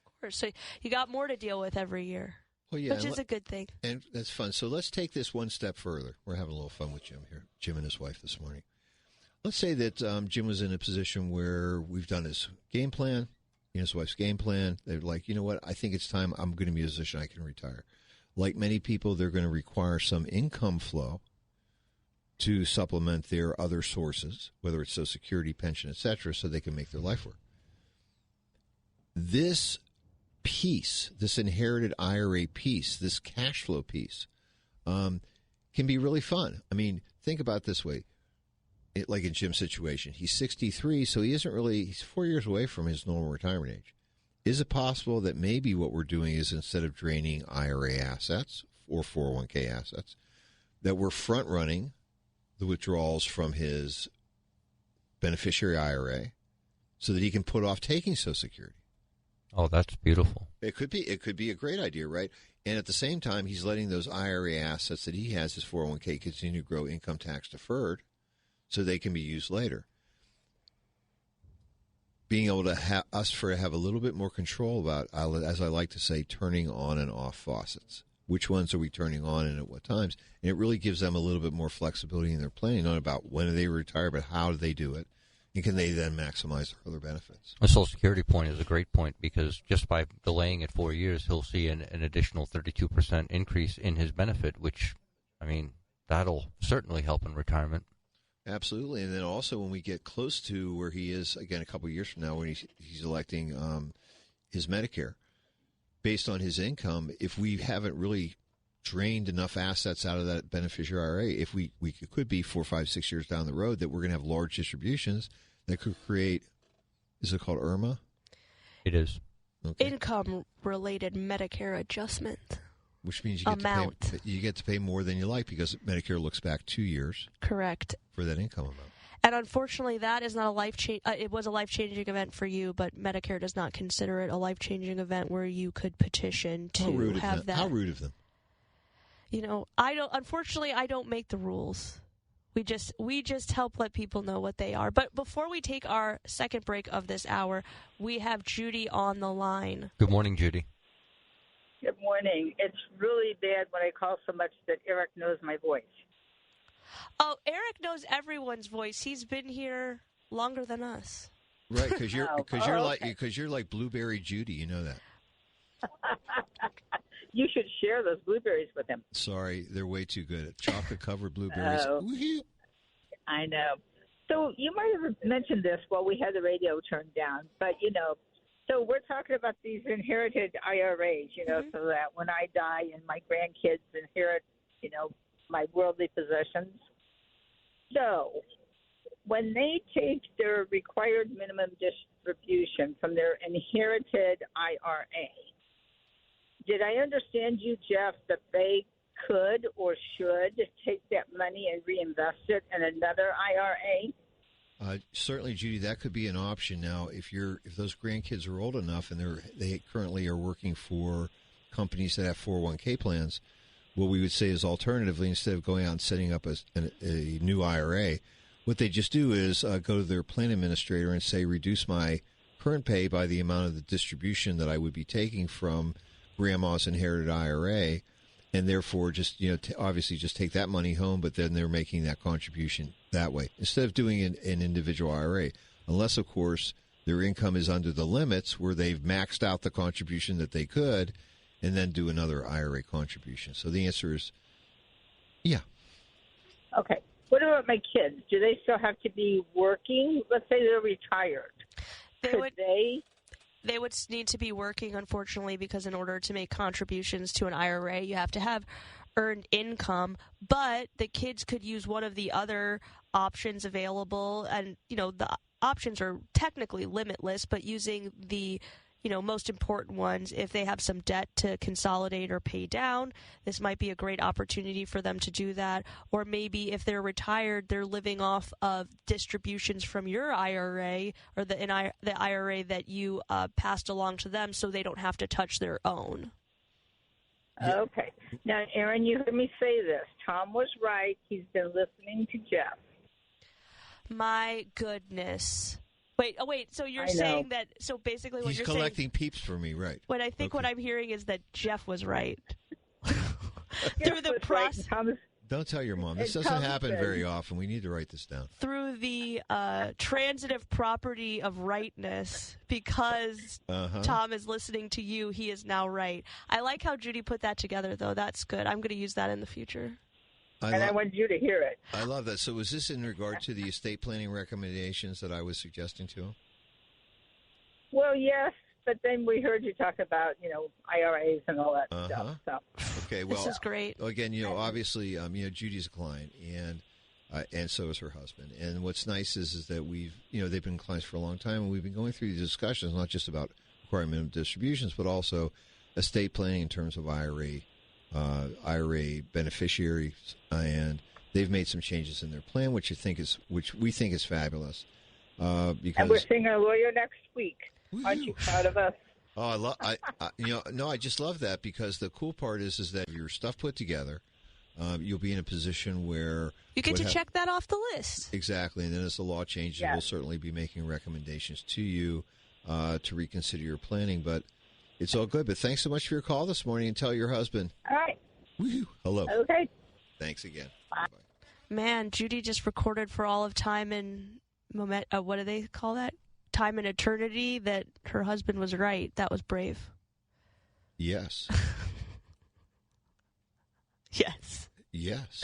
Of course. So you got more to deal with every year. Well, yeah, which is a good thing. And that's fun. So let's take this one step further. We're having a little fun with Jim here, Jim and his wife this morning. Let's say that Jim was in a position where we've done his game plan, his wife's game plan. They're like, you know what, I think it's time. I'm going to be in a position I can retire. Like many people, they're going to require some income flow to supplement their other sources, whether it's Social Security, pension, etc., so they can make their life work. This piece, this inherited IRA piece, this cash flow piece, can be really fun. I mean, think about it this way. Like in Jim's situation, he's 63, so he's 4 years away from his normal retirement age. Is it possible that maybe what we're doing is, instead of draining IRA assets or 401k assets, that we're front-running the withdrawals from his beneficiary IRA so that he can put off taking Social Security? Oh, that's beautiful. It could be a great idea, right? And at the same time, he's letting those IRA assets that he has, his 401k, continue to grow income tax deferred so they can be used later. Being able to have a little bit more control about, as I like to say, turning on and off faucets. Which ones are we turning on and at what times? And it really gives them a little bit more flexibility in their planning, not about when do they retire, but how do they do it? And can they then maximize their other benefits? The Social Security point is a great point, because just by delaying it 4 years, he'll see an additional 32% increase in his benefit, which, I mean, that'll certainly help in retirement. Absolutely. And then also when we get close to where he is, again, a couple of years from now, when he's electing his Medicare, based on his income, if we haven't really drained enough assets out of that beneficiary IRA, if we could be 4, 5, 6 years down the road, that we're going to have large distributions that could create, is it called IRMA? It is. Okay. Income-related Medicare adjustment. Which means you get to pay more than you like because Medicare looks back 2 years. Correct. For that income amount. And unfortunately, that is not a life change. It was a life-changing event for you, but Medicare does not consider it a life-changing event where you could petition to have that. How rude of them. You know, unfortunately, I don't make the rules. We just help let people know what they are. But before we take our second break of this hour, we have Judy on the line. Good morning, Judy. Good morning. It's really bad when I call so much that Eric knows my voice. Oh, Eric knows everyone's voice. He's been here longer than us. Right, because you're like Blueberry Judy. You know that. You should share those blueberries with him. Sorry, they're way too good. Chocolate-covered blueberries. I know. So you might have mentioned this while we had the radio turned down, but, so we're talking about these inherited IRAs, so that when I die and my grandkids inherit, my worldly possessions. So when they take their required minimum distribution from their inherited IRA, did I understand you, Jeff, that they could or should take that money and reinvest it in another IRA? Certainly, Judy, that could be an option. Now, if those grandkids are old enough and they currently are working for companies that have 401k plans, what we would say is alternatively, instead of going out and setting up a new IRA, what they just do is go to their plan administrator and say, reduce my current pay by the amount of the distribution that I would be taking from grandma's inherited IRA, and therefore just obviously just take that money home, but then they're making that contribution that way instead of doing an individual IRA, unless of course their income is under the limits where they've maxed out the contribution that they could, and then do another IRA contribution. So the answer is, yeah. Okay. What about my kids? Do they still have to be working? Let's say they're retired. They would need to be working, unfortunately, because in order to make contributions to an IRA, you have to have earned income. But the kids could use one of the other options available. And, the options are technically limitless, but using the most important ones, if they have some debt to consolidate or pay down, this might be a great opportunity for them to do that. Or maybe if they're retired, they're living off of distributions from your IRA or the IRA that you passed along to them, so they don't have to touch their own. Okay. Now, Erin, you heard me say this. Tom was right. He's been listening to Jeff. My goodness. Wait. So you're saying that? So basically, what he's you're collecting peeps for me, right? What I think what I'm hearing is that Jeff was right through the process. Right. Don't tell your mom. This doesn't happen very often. We need to write this down. Through the transitive property of rightness, because Tom is listening to you, he is now right. I like how Judy put that together, though. That's good. I'm going to use that in the future. I want you to hear it. I love that. So was this in regard to the estate planning recommendations that I was suggesting to him? Well, yes, but then we heard you talk about, IRAs and all that stuff. So. Okay, well, this is great. Again, obviously, Judy's a client, and so is her husband. And what's nice is that we've, they've been clients for a long time, and we've been going through these discussions, not just about requiring minimum distributions, but also estate planning in terms of IRA beneficiaries, and they've made some changes in their plan, which we think is fabulous. Because and we're seeing our lawyer next week. Aren't you proud of us? Oh, I just love that, because the cool part is that if your stuff put together, you'll be in a position where you get to check that off the list. Exactly, and then as the law changes, we'll certainly be making recommendations to you to reconsider your planning. But it's all good. But thanks so much for your call this morning, and tell your husband. All right. Woo-hoo. Hello. Okay. Thanks again. Bye. Man, Judy just recorded for all of time and moment. What do they call that? Time and eternity. That her husband was right. That was brave. Yes. Yes. Yes.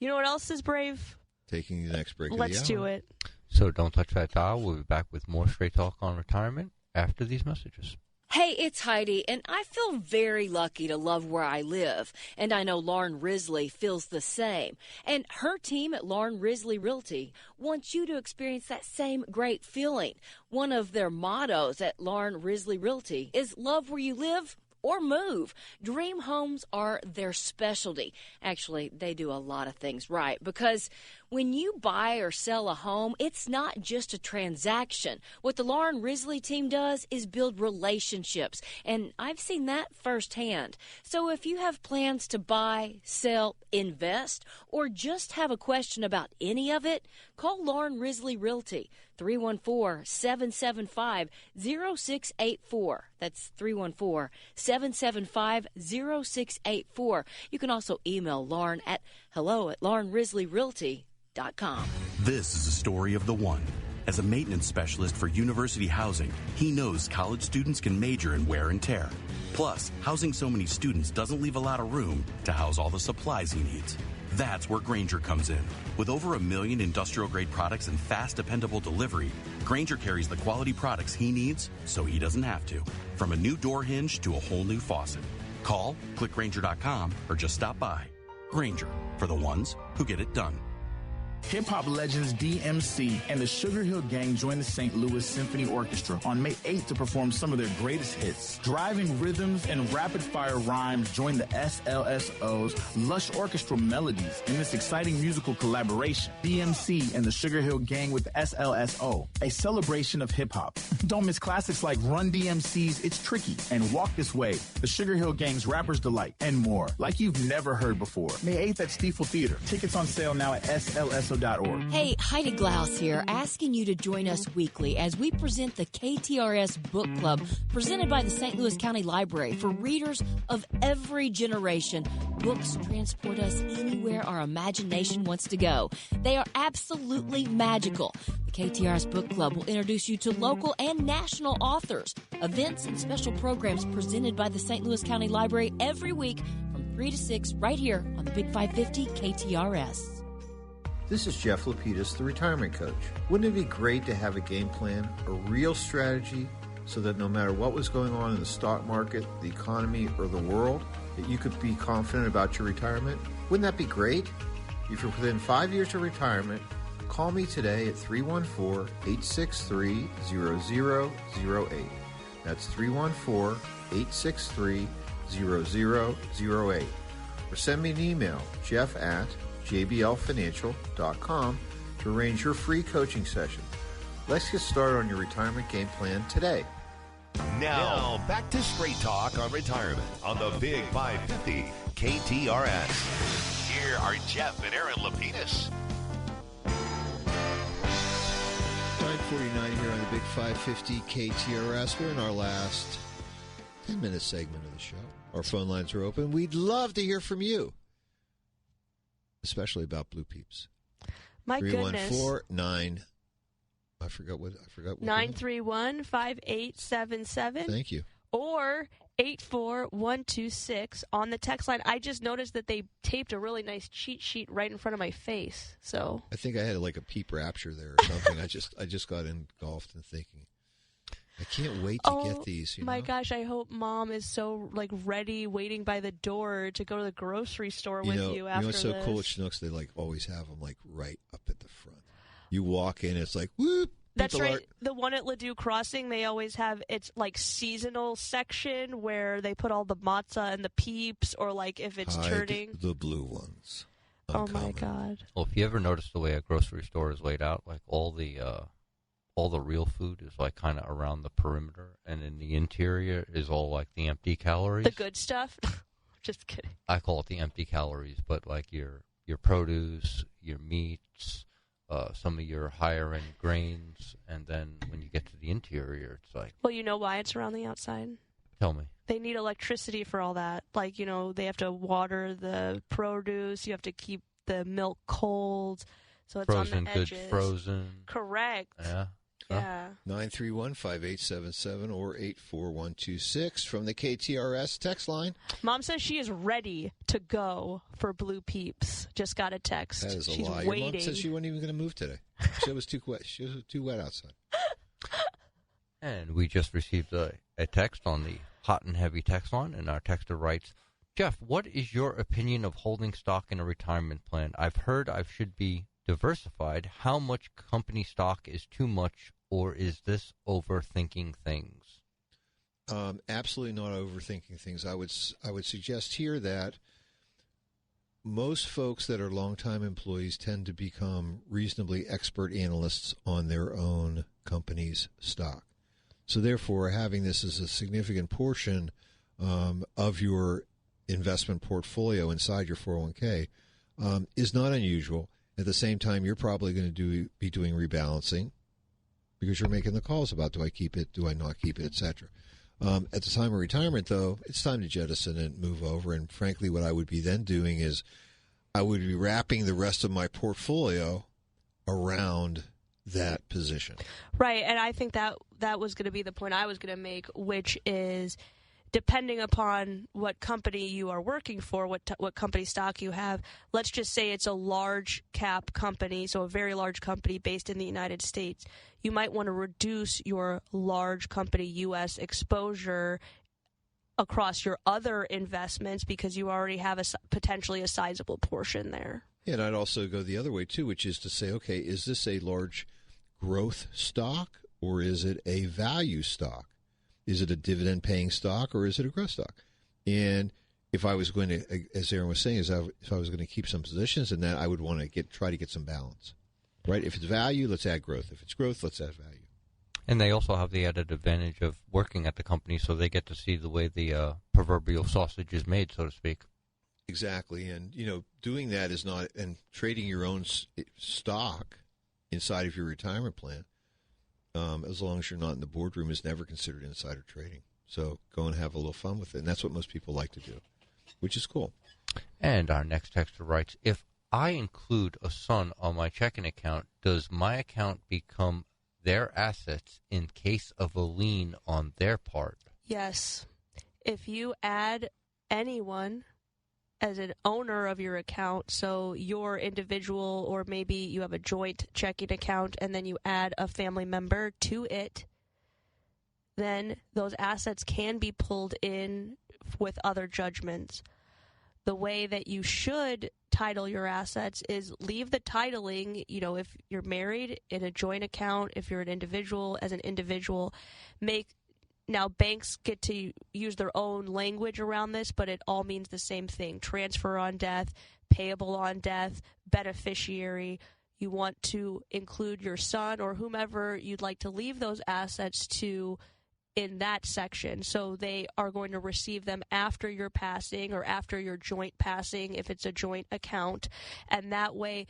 You know what else is brave? Taking the next break. Let's do it. So don't touch that dial. We'll be back with more Straight Talk on Retirement after these messages. Hey, it's Heidi, and I feel very lucky to love where I live. And I know Lauren Risley feels the same. And her team at Lauren Risley Realty wants you to experience that same great feeling. One of their mottos at Lauren Risley Realty is love where you live or move. Dream homes are their specialty. Actually, they do a lot of things right, because when you buy or sell a home, it's not just a transaction. What the Lauren Risley team does is build relationships, and I've seen that firsthand. So if you have plans to buy, sell, invest, or just have a question about any of it, call Lauren Risley Realty, 314-775-0684. That's 314-775-0684. You can also email Lauren at hello@laurenrisleyrealty.com. This is a story of the one. As a maintenance specialist for University Housing, he knows college students can major in wear and tear. Plus, housing so many students doesn't leave a lot of room to house all the supplies he needs. That's where Grainger comes in. With over 1 million industrial-grade products and fast, dependable delivery, Grainger carries the quality products he needs so he doesn't have to. From a new door hinge to a whole new faucet. Call, click Grainger.com, or just stop by. Grainger, for the ones who get it done. Hip-hop legends DMC and the Sugar Hill Gang join the St. Louis Symphony Orchestra on May 8th to perform some of their greatest hits. Driving rhythms and rapid-fire rhymes join the SLSO's lush orchestral melodies in this exciting musical collaboration. DMC and the Sugar Hill Gang with the SLSO, a celebration of hip-hop. Don't miss classics like Run DMC's It's Tricky and Walk This Way, the Sugar Hill Gang's Rapper's Delight, and more, like you've never heard before. May 8th at Stiefel Theater. Tickets on sale now at SLSO.org. Hey, Heidi Glaus here, asking you to join us weekly as we present the KTRS Book Club, presented by the St. Louis County Library for readers of every generation. Books transport us anywhere our imagination wants to go. They are absolutely magical. The KTRS Book Club will introduce you to local and national authors, events, and special programs presented by the St. Louis County Library every week from 3 to 6 right here on the Big 550 KTRS. This is Jeff Lapidus, the retirement coach. Wouldn't it be great to have a game plan, a real strategy, so that no matter what was going on in the stock market, the economy, or the world, that you could be confident about your retirement? Wouldn't that be great? If you're within 5 years of retirement, call me today at 314-863-0008. That's 314-863-0008. Or send me an email, jeff@jblfinancial.com, to arrange your free coaching session. Let's get started on your retirement game plan today. Now, back to Straight Talk on Retirement on the Big 550 KTRS. Here are Jeff and Erin Lapidus. 9:49 here on the Big 550 KTRS. We're in our last 10-minute segment of the show. Our phone lines are open. We'd love to hear from you, especially about Blue Peeps. My goodness. 314-9. I forgot what 931-5877. Thank you. Or 84126 on the text line. I just noticed that they taped a really nice cheat sheet right in front of my face. So I think I had like a peep rapture there or something. I just got engulfed in thinking, I can't wait to get these. My gosh, I hope Mom is so ready, waiting by the door to go to the grocery store with you after this. You know what's so cool at Schnucks? They always have them right up at the front. You walk in, it's like, whoop. That's right. The one at Ladue Crossing, they always have its seasonal section where they put all the matzah and the peeps, or if it's turning. The blue ones. Oh my God. Well, if you ever notice the way a grocery store is laid out, all the real food is kind of around the perimeter, and in the interior is all the empty calories. The good stuff. Just kidding. I call it the empty calories, but your produce, your meats, some of your higher end grains, and then when you get to the interior, it's Well, you know why it's around the outside? Tell me. They need electricity for all that. They have to water the produce. You have to keep the milk cold, so it's frozen, on the edges. Good frozen. Correct. Yeah. Yeah. 931-5877 or 84126 from the KTRS text line. Mom says she is ready to go for Blue Peeps. Just got a text. That is a She's lie. waiting. Your mom said she wasn't even going to move today. She was too wet. She was too wet outside. And we just received a text on the hot and heavy text line, and our texter writes, Jeff, what is your opinion of holding stock in a retirement plan? I've heard I should be diversified. How much company stock is too much, or is this overthinking things? Absolutely not overthinking things. I would suggest here that most folks that are longtime employees tend to become reasonably expert analysts on their own company's stock. So therefore, having this as a significant portion of your investment portfolio inside your 401k is not unusual. At the same time, you're probably going to be doing rebalancing because you're making the calls about do I keep it, do I not keep it, etc. At the time of retirement, though, it's time to jettison and move over. And frankly, what I would be then doing is I would be wrapping the rest of my portfolio around that position. Right, and I think that was going to be the point I was going to make, which is depending upon what company you are working for, what company stock you have. Let's just say it's a large cap company, so a very large company based in the United States. You might want to reduce your large company U.S. exposure across your other investments because you already have potentially a sizable portion there. Yeah, and I'd also go the other way, too, which is to say, okay, is this a large growth stock or is it a value stock? Is it a dividend-paying stock or is it a growth stock? And if I was going to, as Erin was saying, if I was going to keep some positions in that, I would want to try to get some balance. Right? If it's value, let's add growth. If it's growth, let's add value. And they also have the added advantage of working at the company, so they get to see the way the proverbial sausage is made, so to speak. Exactly. And, doing that is not, and trading your own stock inside of your retirement plan, as long as you're not in the boardroom, is never considered insider trading. So go and have a little fun with it. And that's what most people like to do, which is cool. And our next texter writes, if I include a son on my checking account, does my account become their assets in case of a lien on their part? Yes. If you add anyone as an owner of your account, so your individual, or maybe you have a joint checking account and then you add a family member to it, then those assets can be pulled in with other judgments. The way that you should title your assets is leave the titling, if you're married, in a joint account, if you're an individual, as an individual. Now, banks get to use their own language around this, but it all means the same thing. Transfer on death, payable on death, beneficiary. You want to include your son or whomever you'd like to leave those assets to in that section. So they are going to receive them after your passing or after your joint passing if it's a joint account. And that way,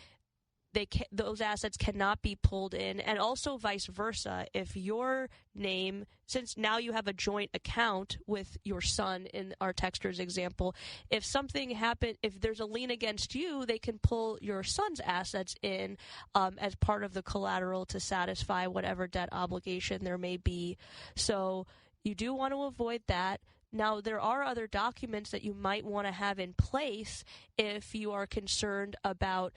those assets cannot be pulled in, and also vice versa. If your name, since now you have a joint account with your son in our texter's example, if something happened, if there's a lien against you, they can pull your son's assets in as part of the collateral to satisfy whatever debt obligation there may be. So you do want to avoid that. Now, there are other documents that you might want to have in place if you are concerned about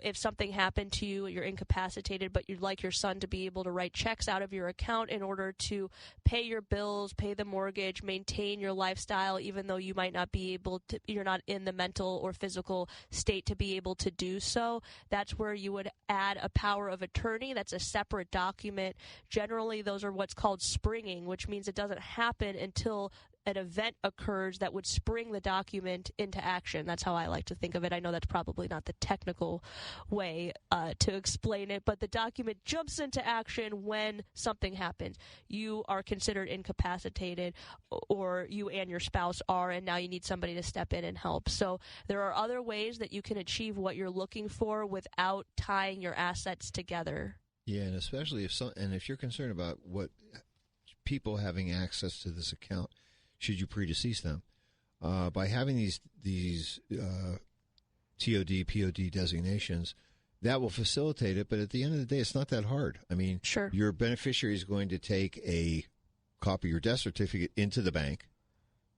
if something happened to you, you're incapacitated, but you'd like your son to be able to write checks out of your account in order to pay your bills, pay the mortgage, maintain your lifestyle, even though you might not be able to, you're not in the mental or physical state to be able to do so. That's where you would add a power of attorney. That's a separate document. Generally, those are what's called springing, which means it doesn't happen until an event occurs that would spring the document into action. That's how I like to think of it. I know that's probably not the technical way to explain it, but the document jumps into action when something happens. You are considered incapacitated, or you and your spouse are, and now you need somebody to step in and help. So there are other ways that you can achieve what you're looking for without tying your assets together. Yeah, and especially if you're concerned about what people having access to this account, should you predecease them? By having these TOD, POD designations, that will facilitate it, but at the end of the day, it's not that hard. I mean, sure. Your beneficiary is going to take a copy of your death certificate into the bank.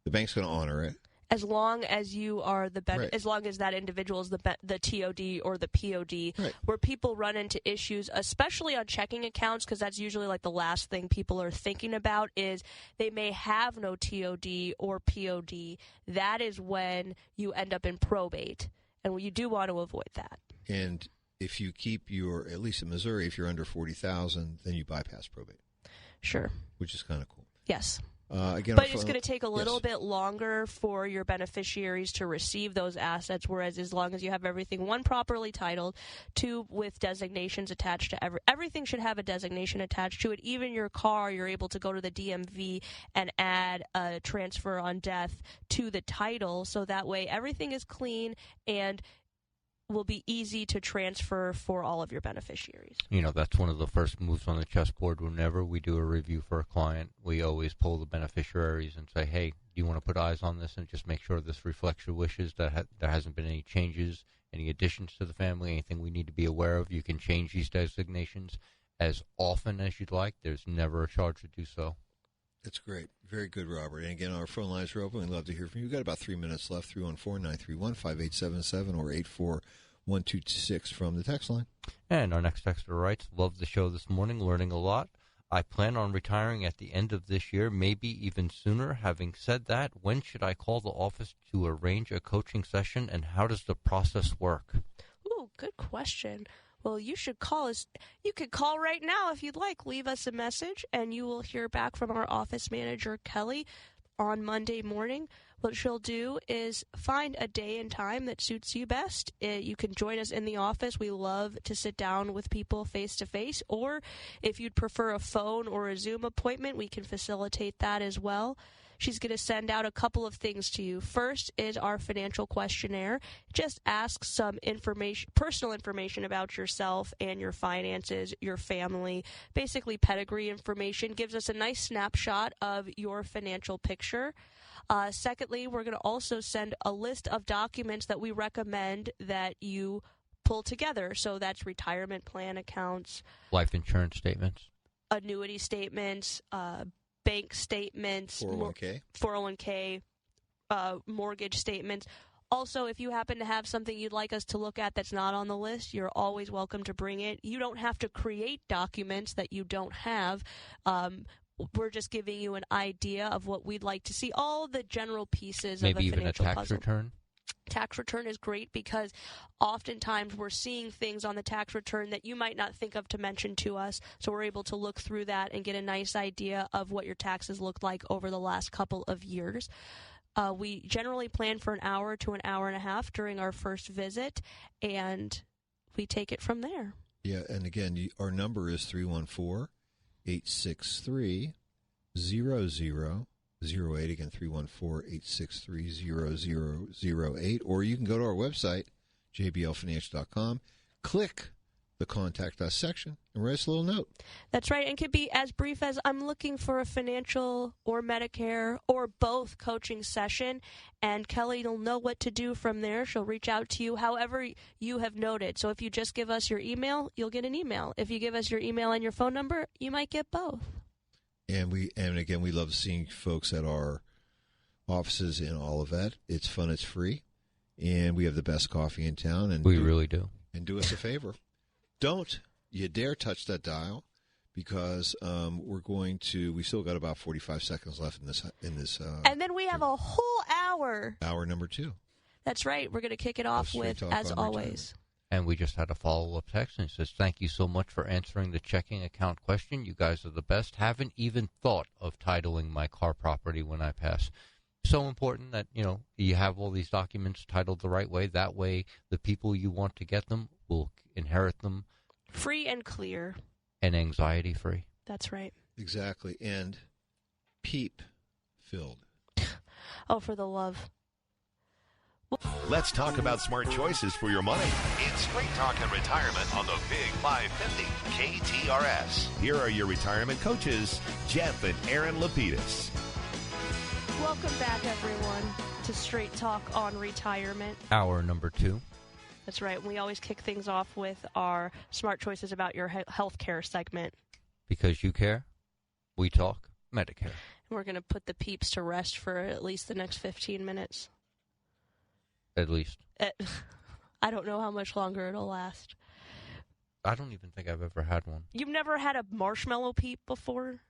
The bank's going to honor it. As long as you are Right. as long as that individual is the TOD or the POD, Right. where people run into issues, especially on checking accounts, because that's usually like the last thing people are thinking about is they may have no TOD or POD. That is when you end up in probate, and you do want to avoid that. And if you keep at least in Missouri, if you're under 40,000, then you bypass probate. Sure. Which is kind of cool. Yes. Again, but it's going to take a little Yes. bit longer for your beneficiaries to receive those assets, whereas as long as you have everything, one, properly titled, two, with designations attached to everything should have a designation attached to it. Even your car, you're able to go to the DMV and add a transfer on death to the title, so that way everything is clean and will be easy to transfer for all of your beneficiaries. That's one of the first moves on the chessboard. Whenever we do a review for a client, we always pull the beneficiaries and say, hey, do you want to put eyes on this and just make sure this reflects your wishes, that there hasn't been any changes, any additions to the family, anything we need to be aware of. You can change these designations as often as you'd like. There's never a charge to do so. That's great. Very good, Robert. And again, our phone lines are open. We'd love to hear from you. We've got about 3 minutes left, 314-931-5877 or 84126 from the text line. And our next texter writes, love the show this morning, learning a lot. I plan on retiring at the end of this year, maybe even sooner. Having said that, when should I call the office to arrange a coaching session, and how does the process work? Ooh, good question. Well, you should call us. You could call right now if you'd like. Leave us a message, and you will hear back from our office manager, Kelly, on Monday morning. What she'll do is find a day and time that suits you best. You can join us in the office. We love to sit down with people face-to-face, or if you'd prefer a phone or a Zoom appointment, we can facilitate that as well. She's going to send out a couple of things to you. First is our financial questionnaire. Just ask some personal information about yourself and your finances, your family, basically pedigree information. Gives us a nice snapshot of your financial picture. Secondly, we're going to also send a list of documents that we recommend that you pull together. So that's retirement plan accounts, life insurance statements, annuity statements, bank statements, 401k, mortgage statements. Also, if you happen to have something you'd like us to look at that's not on the list, you're always welcome to bring it. You don't have to create documents that you don't have. We're just giving you an idea of what we'd like to see, all the general pieces maybe of the even financial a tax puzzle. return. Tax return is great because oftentimes we're seeing things on the tax return that you might not think of to mention to us. So we're able to look through that and get a nice idea of what your taxes looked like over the last couple of years. We generally plan for an hour to an hour and a half during our first visit, and we take it from there. Yeah, and again, our number is 314-863-0008. Again, 314-863-0008. Or you can go to our website, jblfinancial.com, click the Contact Us section, and write us a little note. That's right. And could be as brief as, I'm looking for a financial or Medicare or both coaching session, and Kelly will know what to do from there. She'll reach out to you however you have noted. So if you just give us your email, you'll get an email. If you give us your email and your phone number, you might get both. And again, we love seeing folks at our offices in Olivet. It's fun, it's free, and we have the best coffee in town. And we really do. And do us a favor. Don't you dare touch that dial, because we still got about 45 seconds left in this. And then we have a whole hour. Hour number 2. That's right. We're going to kick it off with, as always. And we just had a follow-up text, and it says, thank you so much for answering the checking account question. You guys are the best. Haven't even thought of titling my car property when I pass. So important that, you have all these documents titled the right way. That way, the people you want to get them will inherit them. Free and clear. And anxiety-free. That's right. Exactly. And peep-filled. Oh, for the love. Let's talk about smart choices for your money. It's Straight Talk and Retirement on the Big 550 KTRS. Here are your retirement coaches, Jeff and Erin Lapidus. Welcome back, everyone, to Straight Talk on Retirement. Hour number 2. That's right. We always kick things off with our smart choices about your health care segment. Because you care, we talk Medicare. And we're going to put the peeps to rest for at least the next 15 minutes. At least. I don't know how much longer it'll last. I don't even think I've ever had one. You've never had a marshmallow peep before?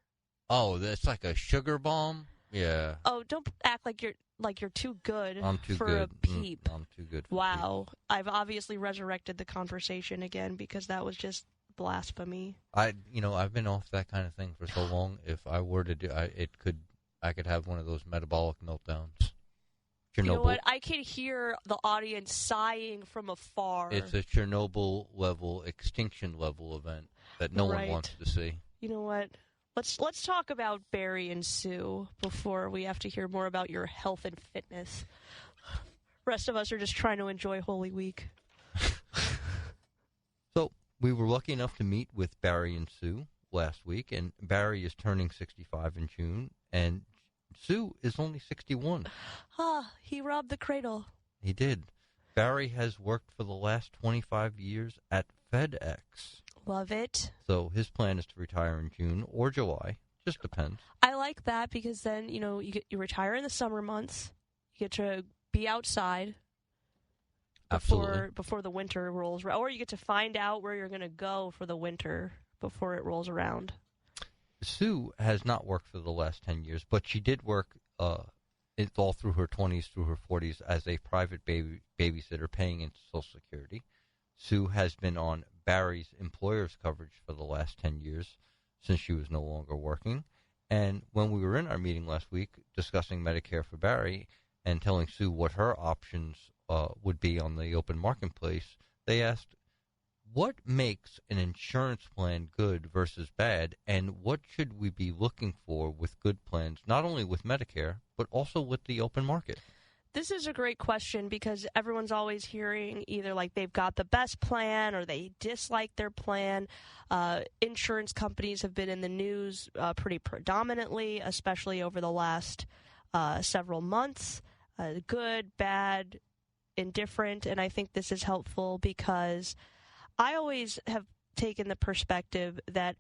Oh, that's like a sugar bomb? Yeah. Oh, don't act like you're too good for good. a peep. I'm too good for Wow. I've obviously resurrected the conversation again because that was just blasphemy. I've been off that kind of thing for so long. If I were to do I could have one of those metabolic meltdowns. Chernobyl. You know what? I can hear the audience sighing from afar. It's a Chernobyl level, extinction level event that no one wants to see. You know what? Let's talk about Barry and Sue before we have to hear more about your health and fitness. Rest of us are just trying to enjoy Holy Week. So we were lucky enough to meet with Barry and Sue last week, and Barry is turning 65 in June, and Sue is only 61. He robbed the cradle. He did. Barry has worked for the last 25 years at FedEx. Love it. So his plan is to retire in June or July. Just depends. I like that because then, you retire in the summer months. You get to be outside before the winter rolls around. Or you get to find out where you're going to go for the winter before it rolls around. Sue has not worked for the last 10 years, but she did work all through her 20s, through her 40s as a private babysitter paying into Social Security. Sue has been on Barry's employer's coverage for the last 10 years since she was no longer working. And when we were in our meeting last week discussing Medicare for Barry and telling Sue what her options would be on the open marketplace, they asked, what makes an insurance plan good versus bad, and what should we be looking for with good plans, not only with Medicare, but also with the open market? This is a great question because everyone's always hearing either like they've got the best plan or they dislike their plan. Insurance companies have been in the news pretty predominantly, especially over the last several months. Good, bad, indifferent, and I think this is helpful because I always have taken the perspective that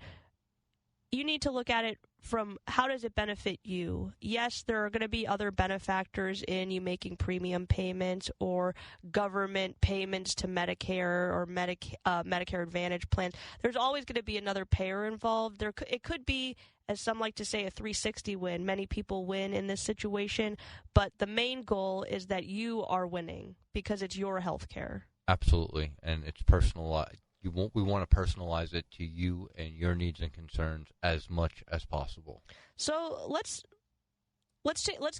you need to look at it from how does it benefit you. Yes, there are going to be other benefactors in you making premium payments or government payments to Medicare or Medicare Advantage plans. There's always going to be another payer involved. It could be, as some like to say, a 360 win. Many people win in this situation, but the main goal is that you are winning because it's your health care. Absolutely, and it's personalized. We want to personalize it to you and your needs and concerns as much as possible. So let's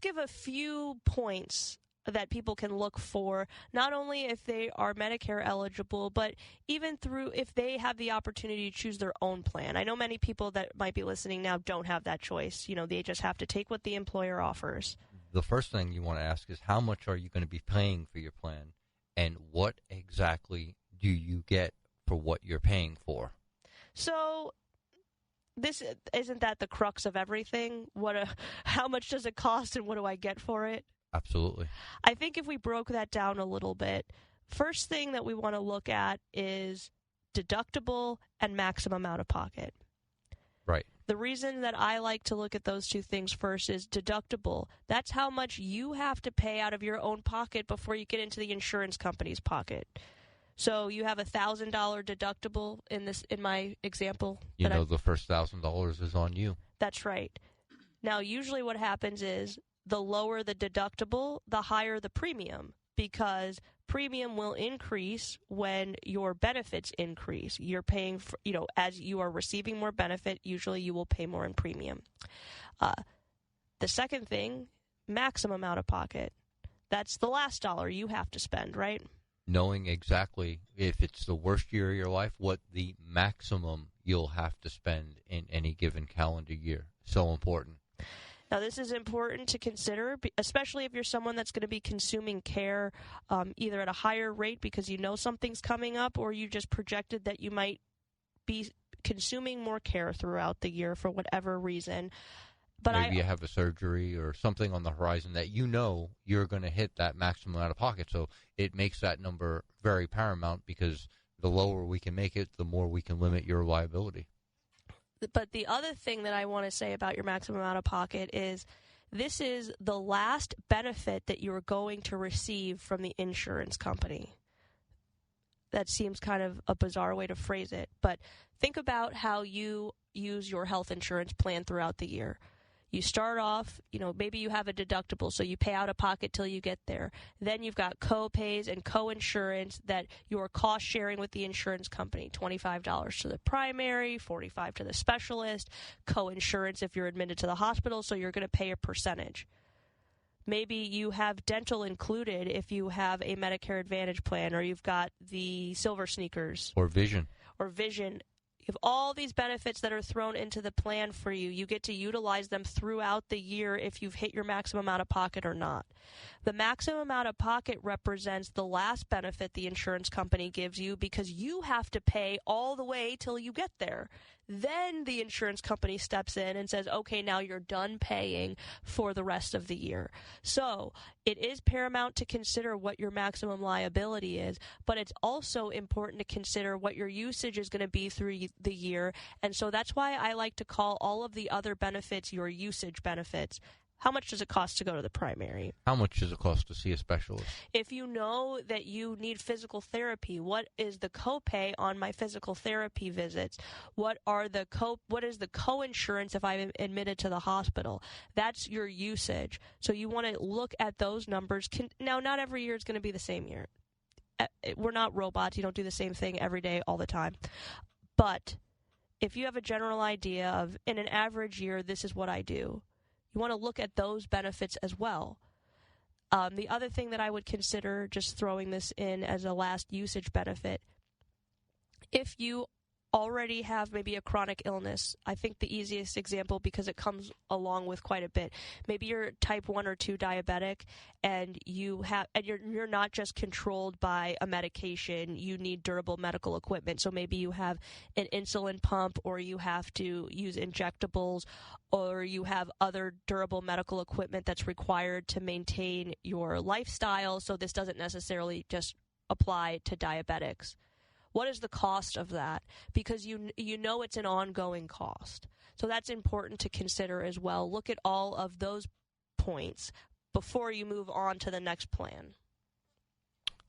give a few points that people can look for, not only if they are Medicare eligible, but even through if they have the opportunity to choose their own plan. I know many people that might be listening now don't have that choice. They just have to take what the employer offers. The first thing you want to ask is how much are you going to be paying for your plan, and what exactly do you get for what you're paying for? So isn't that the crux of everything? How much does it cost and what do I get for it? Absolutely. I think if we broke that down a little bit, first thing that we want to look at is deductible and maximum out of pocket. Right. The reason that I like to look at those two things first is deductible. That's how much you have to pay out of your own pocket before you get into the insurance company's pocket. So you have $1,000 deductible in my example. The first $1,000 is on you. That's right. Now, usually what happens is the lower the deductible, the higher the premium, because premium will increase when your benefits increase. You're paying for, as you are receiving more benefit, usually you will pay more in premium. The second thing, maximum out of pocket. That's the last dollar you have to spend, right? Knowing exactly, if it's the worst year of your life, what the maximum you'll have to spend in any given calendar year. So important. Now, this is important to consider, especially if you're someone that's going to be consuming care either at a higher rate because you know something's coming up, or you just projected that you might be consuming more care throughout the year for whatever reason. But maybe you have a surgery or something on the horizon that you're going to hit that maximum out of pocket. So it makes that number very paramount because the lower we can make it, the more we can limit your liability. But the other thing that I want to say about your maximum out of pocket is This is the last benefit that you're going to receive from the insurance company. That seems kind of a bizarre way to phrase it, but think about how you use your health insurance plan throughout the year. You start off, maybe you have a deductible, so you pay out of pocket till you get there. Then you've got co-pays and co-insurance that you're cost sharing with the insurance company. $25 to the primary, $45 to the specialist, co-insurance if you're admitted to the hospital, so you're going to pay a percentage. Maybe you have dental included if you have a Medicare Advantage plan, or you've got the silver sneakers. Or vision. You have all these benefits that are thrown into the plan for you. You get to utilize them throughout the year if you've hit your maximum out of pocket or not. The maximum out of pocket represents the last benefit the insurance company gives you because you have to pay all the way till you get there. Then the insurance company steps in and says, okay, now you're done paying for the rest of the year. So it is paramount to consider what your maximum liability is, but it's also important to consider what your usage is going to be through the year. And so that's why I like to call all of the other benefits your usage benefits. How much does it cost to go to the primary? How much does it cost to see a specialist? If you know that you need physical therapy, what is the copay on my physical therapy visits? What is the co-insurance if I'm admitted to the hospital? That's your usage. So you want to look at those numbers. Now, not every year is going to be the same year. We're not robots. You don't do the same thing every day all the time. But if you have a general idea of, in an average year, this is what I do, you want to look at those benefits as well. The other thing that I would consider, just throwing this in as a last usage benefit, if you already have maybe a chronic illness, I think the easiest example, because it comes along with quite a bit, maybe you're type 1 or 2 diabetic and you're not just controlled by a medication, you need durable medical equipment. So maybe you have an insulin pump, or you have to use injectables, or you have other durable medical equipment that's required to maintain your lifestyle. So this doesn't necessarily just apply to diabetics. What is the cost of that? Because you know it's an ongoing cost. So that's important to consider as well. Look at all of those points before you move on to the next plan.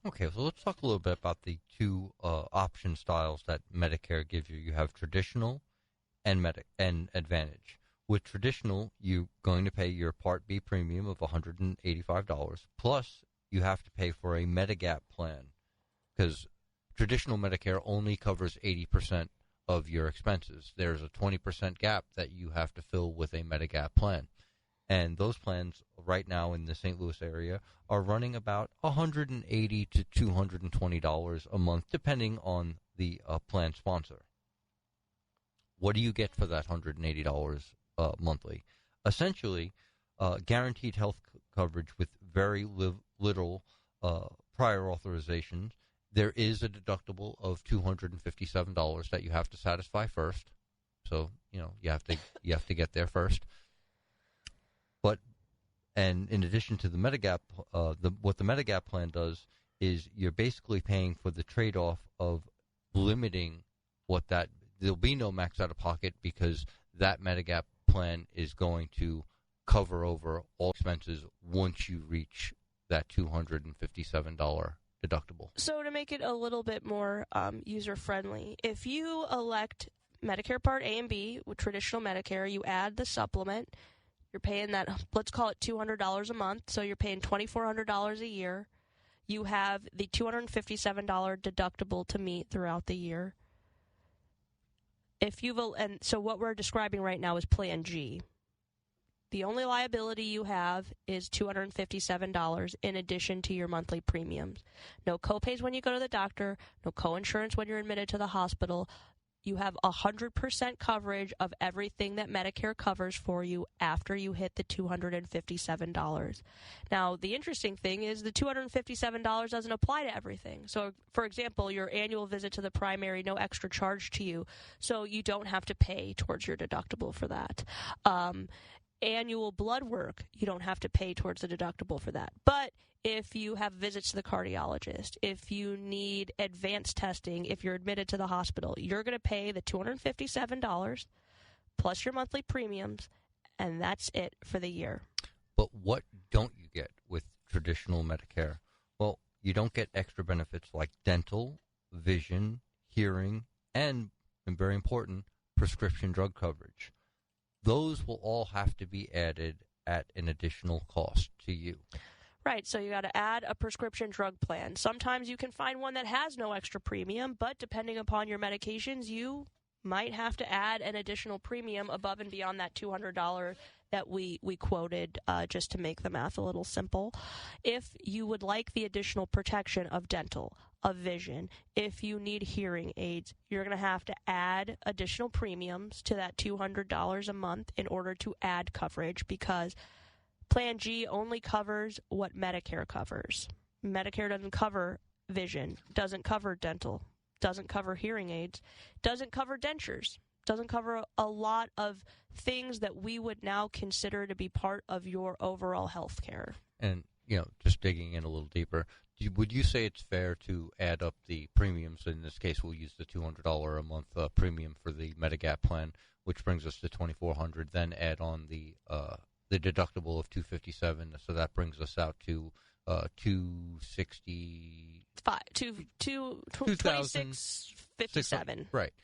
Okay, so let's talk a little bit about the two option styles that Medicare gives you. You have traditional and Advantage. With traditional, you're going to pay your Part B premium of $185, plus you have to pay for a Medigap plan, because traditional Medicare only covers 80% of your expenses. There's a 20% gap that you have to fill with a Medigap plan. And those plans right now in the St. Louis area are running about $180 to $220 a month, depending on the plan sponsor. What do you get for that $180 monthly? Essentially, guaranteed health coverage with very little prior authorizations. There is a deductible of $257 that you have to satisfy first. So, you have to get there first. And in addition to the Medigap, what the Medigap plan does is you're basically paying for the trade-off of limiting there'll be no max out of pocket, because that Medigap plan is going to cover over all expenses once you reach that $257 deductible. So to make it a little bit more user-friendly, if you elect Medicare Part A and B with traditional Medicare, you add the supplement, you're paying that, let's call it $200 a month, so you're paying $2,400 a year. You have the $257 deductible to meet throughout the year. And so what we're describing right now is Plan G. The only liability you have is $257 in addition to your monthly premiums. No copays when you go to the doctor, no coinsurance when you're admitted to the hospital. You have 100% coverage of everything that Medicare covers for you after you hit the $257. Now, the interesting thing is the $257 doesn't apply to everything. So, for example, your annual visit to the primary, no extra charge to you, so you don't have to pay towards your deductible for that. Annual blood work, you don't have to pay towards the deductible for that. But if you have visits to the cardiologist, if you need advanced testing, if you're admitted to the hospital, you're going to pay the $257 plus your monthly premiums, and that's it for the year. But what don't you get with traditional Medicare? Well, you don't get extra benefits like dental, vision, hearing, and very important, prescription drug coverage. Those will all have to be added at an additional cost to you. Right, so you got to add a prescription drug plan. Sometimes you can find one that has no extra premium, but depending upon your medications, you might have to add an additional premium above and beyond that $200 that we quoted, just to make the math a little simple. If you would like the additional protection of dental, of vision, if you need hearing aids, you're going to have to add additional premiums to that $200 a month in order to add coverage, because Plan G only covers what Medicare covers. Medicare doesn't cover vision, doesn't cover dental, doesn't cover hearing aids, doesn't cover dentures, doesn't cover a lot of things that we would now consider to be part of your overall health care. And, just digging in a little deeper, would you say it's fair to add up the premiums? In this case, we'll use the $200 a month premium for the Medigap plan, which brings us to $2,400, then add on the deductible of $257, so that brings us out to $2657. Right.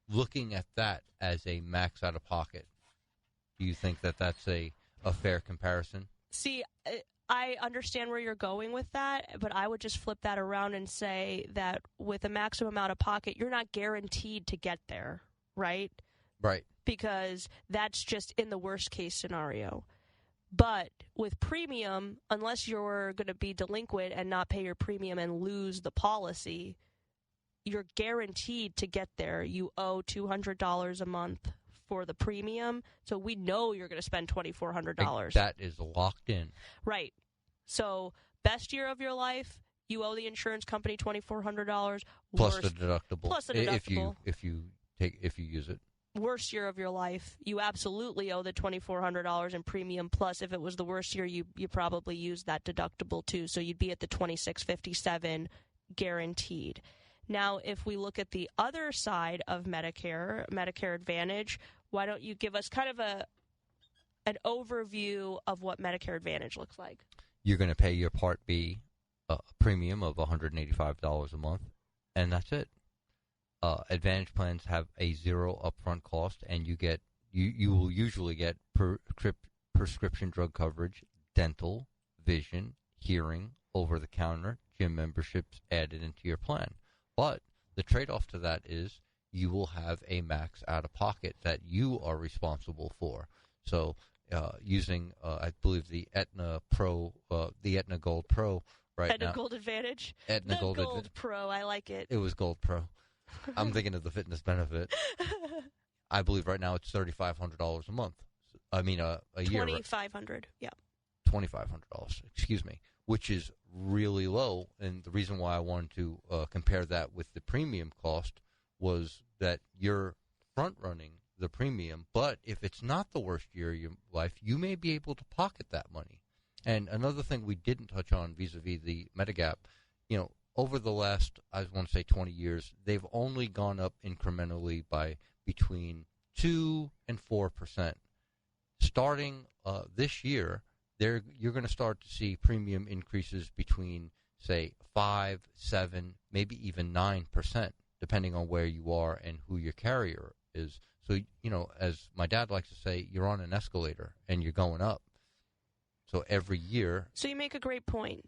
Looking at that as a max out of pocket, do you think that that's a fair comparison? See, I understand where you're going with that, but I would just flip that around and say that with a maximum out of pocket, you're not guaranteed to get there, right? Right. Because that's just in the worst case scenario. But with premium, unless you're going to be delinquent and not pay your premium and lose the policy, you're guaranteed to get there. You owe $200 a month for the premium, so we know you're going to spend $2,400. That is locked in. Right. So best year of your life, you owe the insurance company $2,400 plus the deductible. Plus the deductible. If you use it. Worst year of your life, you absolutely owe the $2,400 in premium. Plus, if it was the worst year, you probably used that deductible too. So you'd be at the $2,657 guaranteed. Now, if we look at the other side of Medicare Advantage, why don't you give us kind of an overview of what Medicare Advantage looks like? You're going to pay your Part B premium of $185 a month, and that's it. Advantage plans have a zero upfront cost, and you will usually get prescription drug coverage, dental, vision, hearing, over-the-counter, gym memberships added into your plan. But the trade-off to that is you will have a max out-of-pocket that you are responsible for. So using, I believe, the Aetna Pro, the Aetna Gold Pro right Aetna now. Gold Advantage? Aetna Gold Pro, I like it. It was Gold Pro. I'm thinking of the fitness benefit. I believe right now it's $3,500 a month. I mean, a year. $2,500, yeah. $2,500, excuse me, which is really low. And the reason why I wanted to compare that with the premium cost was that you're front-running the premium, but if it's not the worst year of your life, you may be able to pocket that money. And another thing we didn't touch on vis-a-vis the Medigap, over the last, I want to say 20 years, they've only gone up incrementally by between 2 and 4%. Starting this year, you're going to start to see premium increases between, say, 5, 7, maybe even 9%, depending on where you are and who your carrier is. So, as my dad likes to say, you're on an escalator and you're going up. So every year. So you make a great point.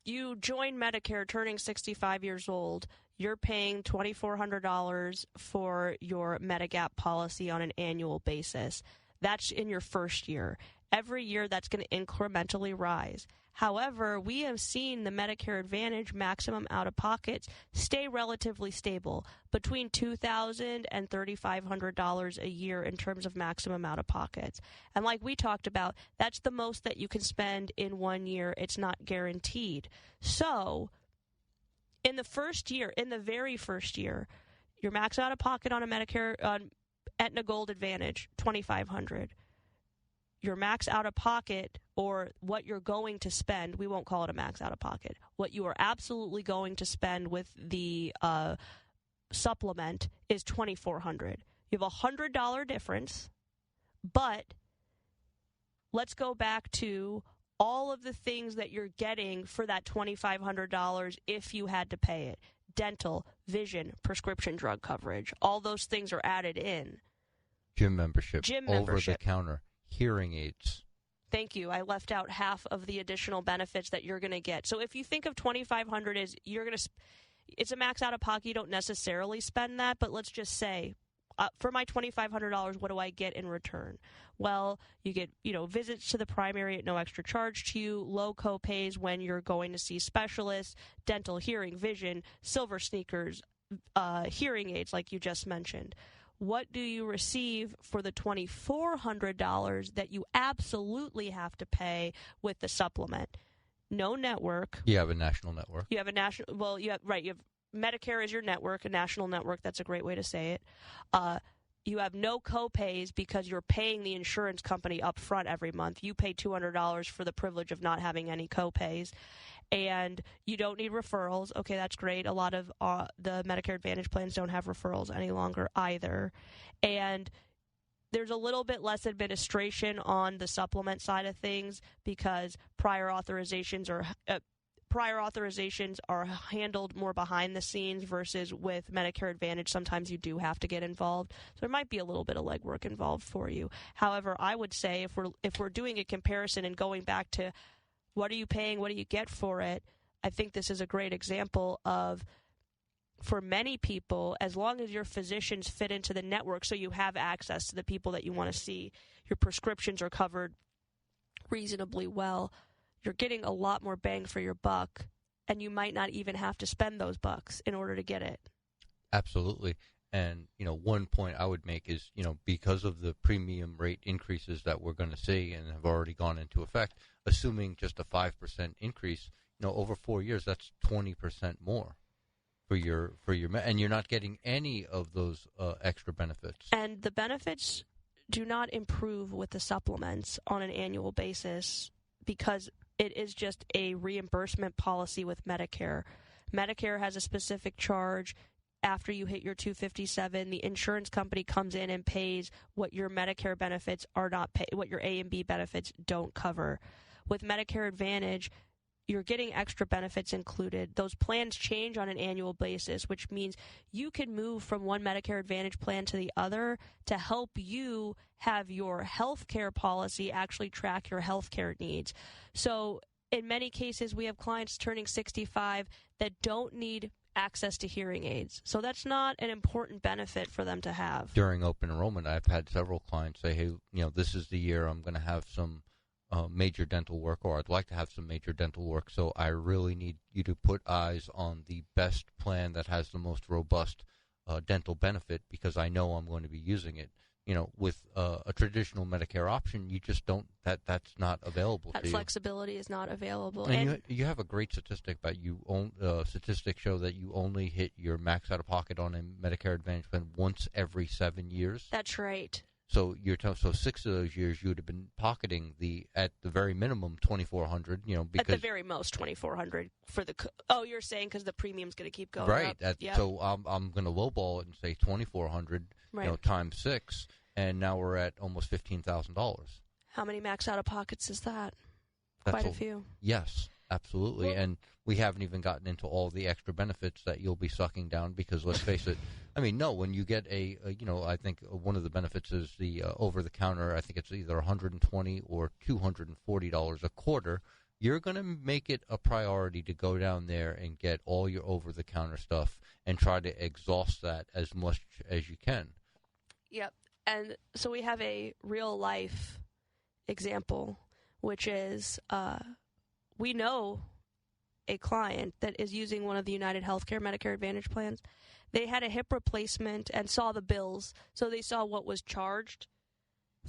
You join Medicare turning 65 years old, you're paying $2,400 for your Medigap policy on an annual basis. That's in your first year. Every year that's going to incrementally rise. However, we have seen the Medicare Advantage maximum out-of-pockets stay relatively stable, between $2,000 and $3,500 a year in terms of maximum out-of-pockets. And like we talked about, that's the most that you can spend in 1 year. It's not guaranteed. So in the first year, in the very first year, your max out-of-pocket on a Medicare, on Aetna Gold Advantage, $2,500. Your max out-of-pocket, or what you're going to spend, we won't call it a max out-of-pocket, what you are absolutely going to spend with the supplement is $2,400. You have a $100 difference, but let's go back to all of the things that you're getting for that $2,500 if you had to pay it. Dental, vision, prescription drug coverage, all those things are added in. Gym membership, over-the-counter, hearing aids. Thank you. I left out half of the additional benefits that you're going to get. So if you think of $2,500 as you're going to, it's a max out of pocket. You don't necessarily spend that, but let's just say, for my $2,500, what do I get in return? Well, you get, visits to the primary at no extra charge to you, low co-pays when you're going to see specialists, dental, hearing, vision, silver sneakers, hearing aids, like you just mentioned. What do you receive for the $2,400 that you absolutely have to pay with the supplement? No network. You have a national network. You have a national. Well, you have Medicare is your network, a national network. That's a great way to say it. You have no co-pays because you're paying the insurance company up front every month. You pay $200 for the privilege of not having any co-pays. And you don't need referrals. Okay, that's great. A lot of the Medicare Advantage plans don't have referrals any longer either. And there's a little bit less administration on the supplement side of things because prior authorizations are handled more behind the scenes versus with Medicare Advantage. Sometimes you do have to get involved. So there might be a little bit of legwork involved for you. However, I would say if we're doing a comparison and going back to what are you paying, what do you get for it, I think this is a great example of, for many people, as long as your physicians fit into the network so you have access to the people that you want to see, your prescriptions are covered reasonably well, you're getting a lot more bang for your buck, and you might not even have to spend those bucks in order to get it. Absolutely. And, one point I would make is, because of the premium rate increases that we're going to see and have already gone into effect, assuming just a 5% increase, over 4 years, that's 20% more for your, and you're not getting any of those extra benefits. And the benefits do not improve with the supplements on an annual basis because it is just a reimbursement policy with Medicare. Medicare has a specific charge. After you hit your 257, the insurance company comes in and pays what your Medicare benefits are not pay, what your A and B benefits don't cover. With Medicare Advantage, you're getting extra benefits included. Those plans change on an annual basis, which means you can move from one Medicare Advantage plan to the other to help you have your health care policy actually track your health care needs. So in many cases, we have clients turning 65 that don't need access to hearing aids. So that's not an important benefit for them to have. During open enrollment, I've had several clients say, hey, this is the year I'm going to have some major dental work, or I'd like to have some major dental work, so I really need you to put eyes on the best plan that has the most robust dental benefit because I know I'm going to be using it. With a traditional Medicare option, you just don't, that's not available to you. That flexibility is not available. And you have a great statistic about statistics show that you only hit your max out of pocket on a Medicare Advantage plan once every 7 years. That's right. So so 6 of those years you would have been pocketing at the very minimum $2,400. Because at the very most $2,400 for the. You're saying because the premium's going to keep going right. up. Yep. So I'm going to lowball it and say $2,400. Right. Times 6, and now we're at almost $15,000. How many max out of pockets is that? That's Quite a few. Yes, absolutely. Well, and we haven't even gotten into all the extra benefits that you'll be sucking down because let's face it. I mean, no, when you get I think one of the benefits is the over-the-counter. I think it's either $120 or $240 a quarter. You're going to make it a priority to go down there and get all your over-the-counter stuff and try to exhaust that as much as you can. Yep. And so we have a real-life example, which is we know a client that is using one of the United Healthcare Medicare Advantage plans. They had a hip replacement and saw the bills, so they saw what was charged,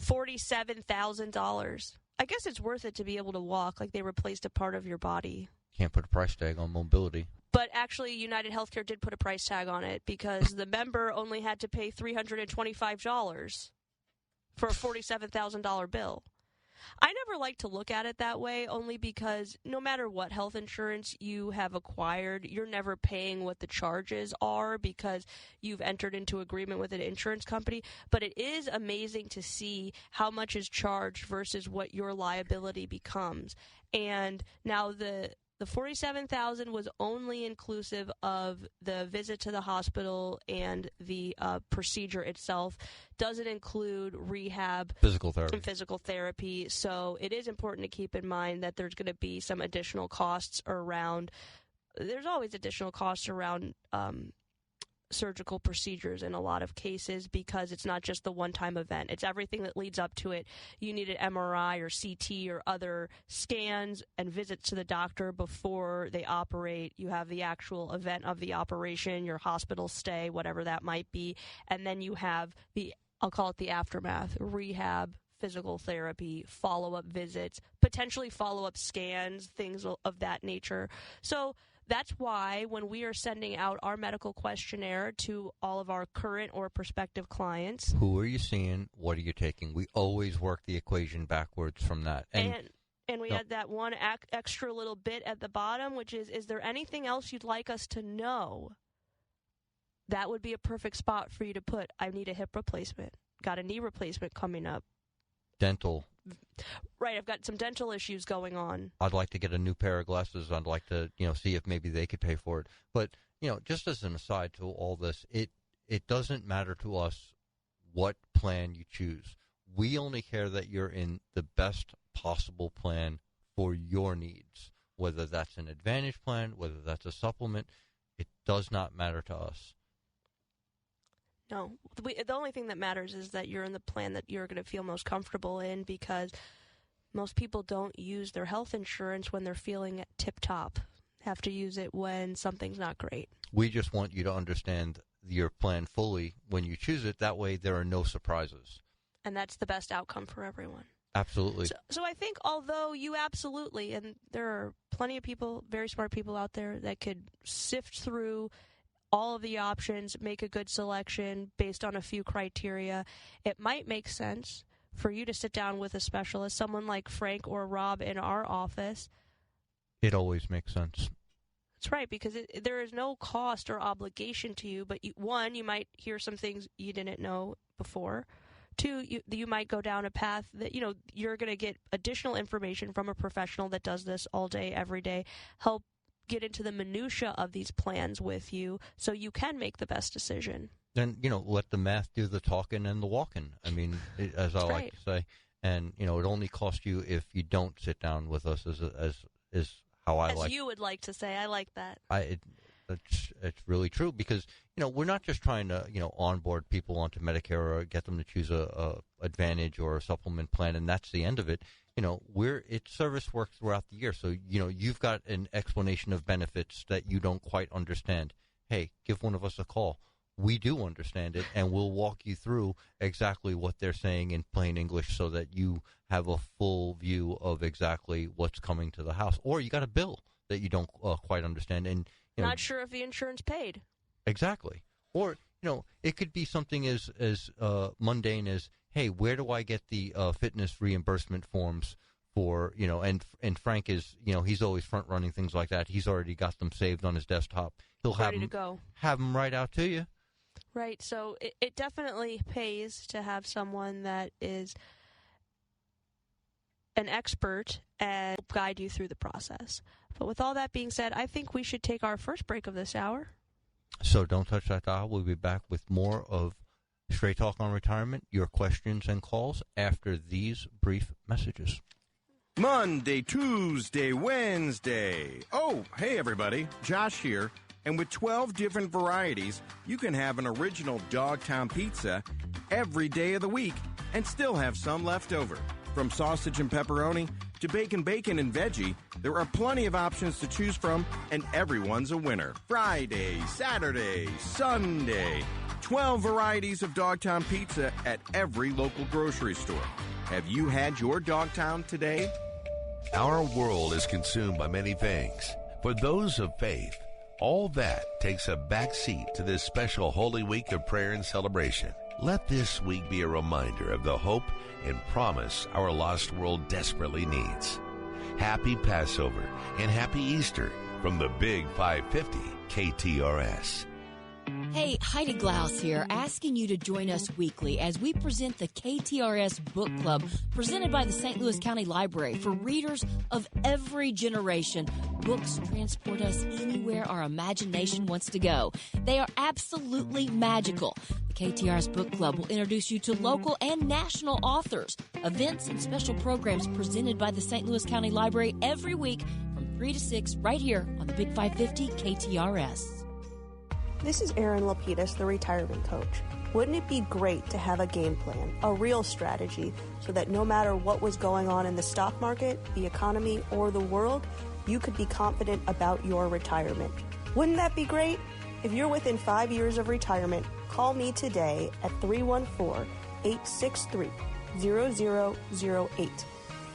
$47,000. I guess it's worth it to be able to walk, like they replaced a part of your body. Can't put a price tag on mobility. But actually, United Healthcare did put a price tag on it because the member only had to pay $325 for a $47,000 bill. I never like to look at it that way, only because no matter what health insurance you have acquired, you're never paying what the charges are because you've entered into agreement with an insurance company. But it is amazing to see how much is charged versus what your liability becomes. And now the $47,000 was only inclusive of the visit to the hospital and the procedure itself. Doesn't include rehab, physical therapy. So it is important to keep in mind that there's going to be some additional costs around. There's always additional costs around surgical procedures in a lot of cases because it's not just the one-time event. It's everything that leads up to it. You need an MRI or CT or other scans and visits to the doctor before they operate. You have the actual event of the operation, your hospital stay, whatever that might be. And then you have I'll call it the aftermath, rehab, physical therapy, follow-up visits, potentially follow-up scans, things of that nature. So that's why when we are sending out our medical questionnaire to all of our current or prospective clients. Who are you seeing? What are you taking? We always work the equation backwards from that. And we had that one extra little bit at the bottom, which is there anything else you'd like us to know? That would be a perfect spot for you to put, I need a hip replacement, got a knee replacement coming up. Dental. Right, I've got some dental issues going on. I'd like to get a new pair of glasses. I'd like to, see if maybe they could pay for it. But, just as an aside to all this, it doesn't matter to us what plan you choose. We only care that you're in the best possible plan for your needs, whether that's an Advantage plan, whether that's a supplement. It does not matter to us. No, the only thing that matters is that you're in the plan that you're going to feel most comfortable in, because most people don't use their health insurance when they're feeling tip-top. Have to use it when something's not great. We just want you to understand your plan fully when you choose it. That way there are no surprises. And that's the best outcome for everyone. Absolutely. So I think although you absolutely, and there are plenty of people, very smart people out there that could sift through all of the options, make a good selection based on a few criteria, it might make sense for you to sit down with a specialist, someone like Frank or Rob in our office. It always makes sense. That's right, because there is no cost or obligation to you, but one, you might hear some things you didn't know before. Two, you might go down a path that, you're going to get additional information from a professional that does this all day, every day, help get into the minutia of these plans with you so you can make the best decision. Then, let the math do the talking and the walking. I mean, as I like to say. And, it only costs you if you don't sit down with us is how I like. As you would like to say. I like that. It's really true because, we're not just trying to, onboard people onto Medicare or get them to choose a Advantage or a supplement plan, and that's the end of it. It's service work throughout the year. So, you've got an explanation of benefits that you don't quite understand. Hey, give one of us a call. We do understand it, and we'll walk you through exactly what they're saying in plain English so that you have a full view of exactly what's coming to the house. Or you got a bill that you don't quite understand. And not sure if the insurance paid. Exactly. Or, it could be something as mundane as, hey, where do I get the fitness reimbursement forms for, and Frank is, he's always front running things like that. He's already got them saved on his desktop. He'll ready to go. Have them right out to you. Right. So it definitely pays to have someone that is an expert and guide you through the process. But with all that being said, I think we should take our first break of this hour. So don't touch that dial. We'll be back with more of Straight Talk on Retirement, your questions and calls after these brief messages. Monday, Tuesday, Wednesday. Oh, hey everybody, Josh here. And with 12 different varieties, you can have an original Dogtown pizza every day of the week and still have some left over. From sausage and pepperoni to bacon and veggie, there are plenty of options to choose from, and everyone's a winner. Friday, Saturday, Sunday. 12 varieties of Dogtown pizza at every local grocery store. Have you had your Dogtown today? Our world is consumed by many things. For those of faith, all that takes a back seat to this special Holy Week of prayer and celebration. Let this week be a reminder of the hope and promise our lost world desperately needs. Happy Passover and Happy Easter from the Big 550 KTRS. Hey, Heidi Glaus here, asking you to join us weekly as we present the KTRS Book Club, presented by the St. Louis County Library for readers of every generation. Books transport us anywhere our imagination wants to go. They are absolutely magical. The KTRS Book Club will introduce you to local and national authors, events, and special programs presented by the St. Louis County Library every week from 3 to 6 right here on the Big 550 KTRS. This is Erin Lapidus, the retirement coach. Wouldn't it be great to have a game plan, a real strategy, so that no matter what was going on in the stock market, the economy, or the world, you could be confident about your retirement? Wouldn't that be great? If you're within 5 years of retirement, call me today at 314-863-0008.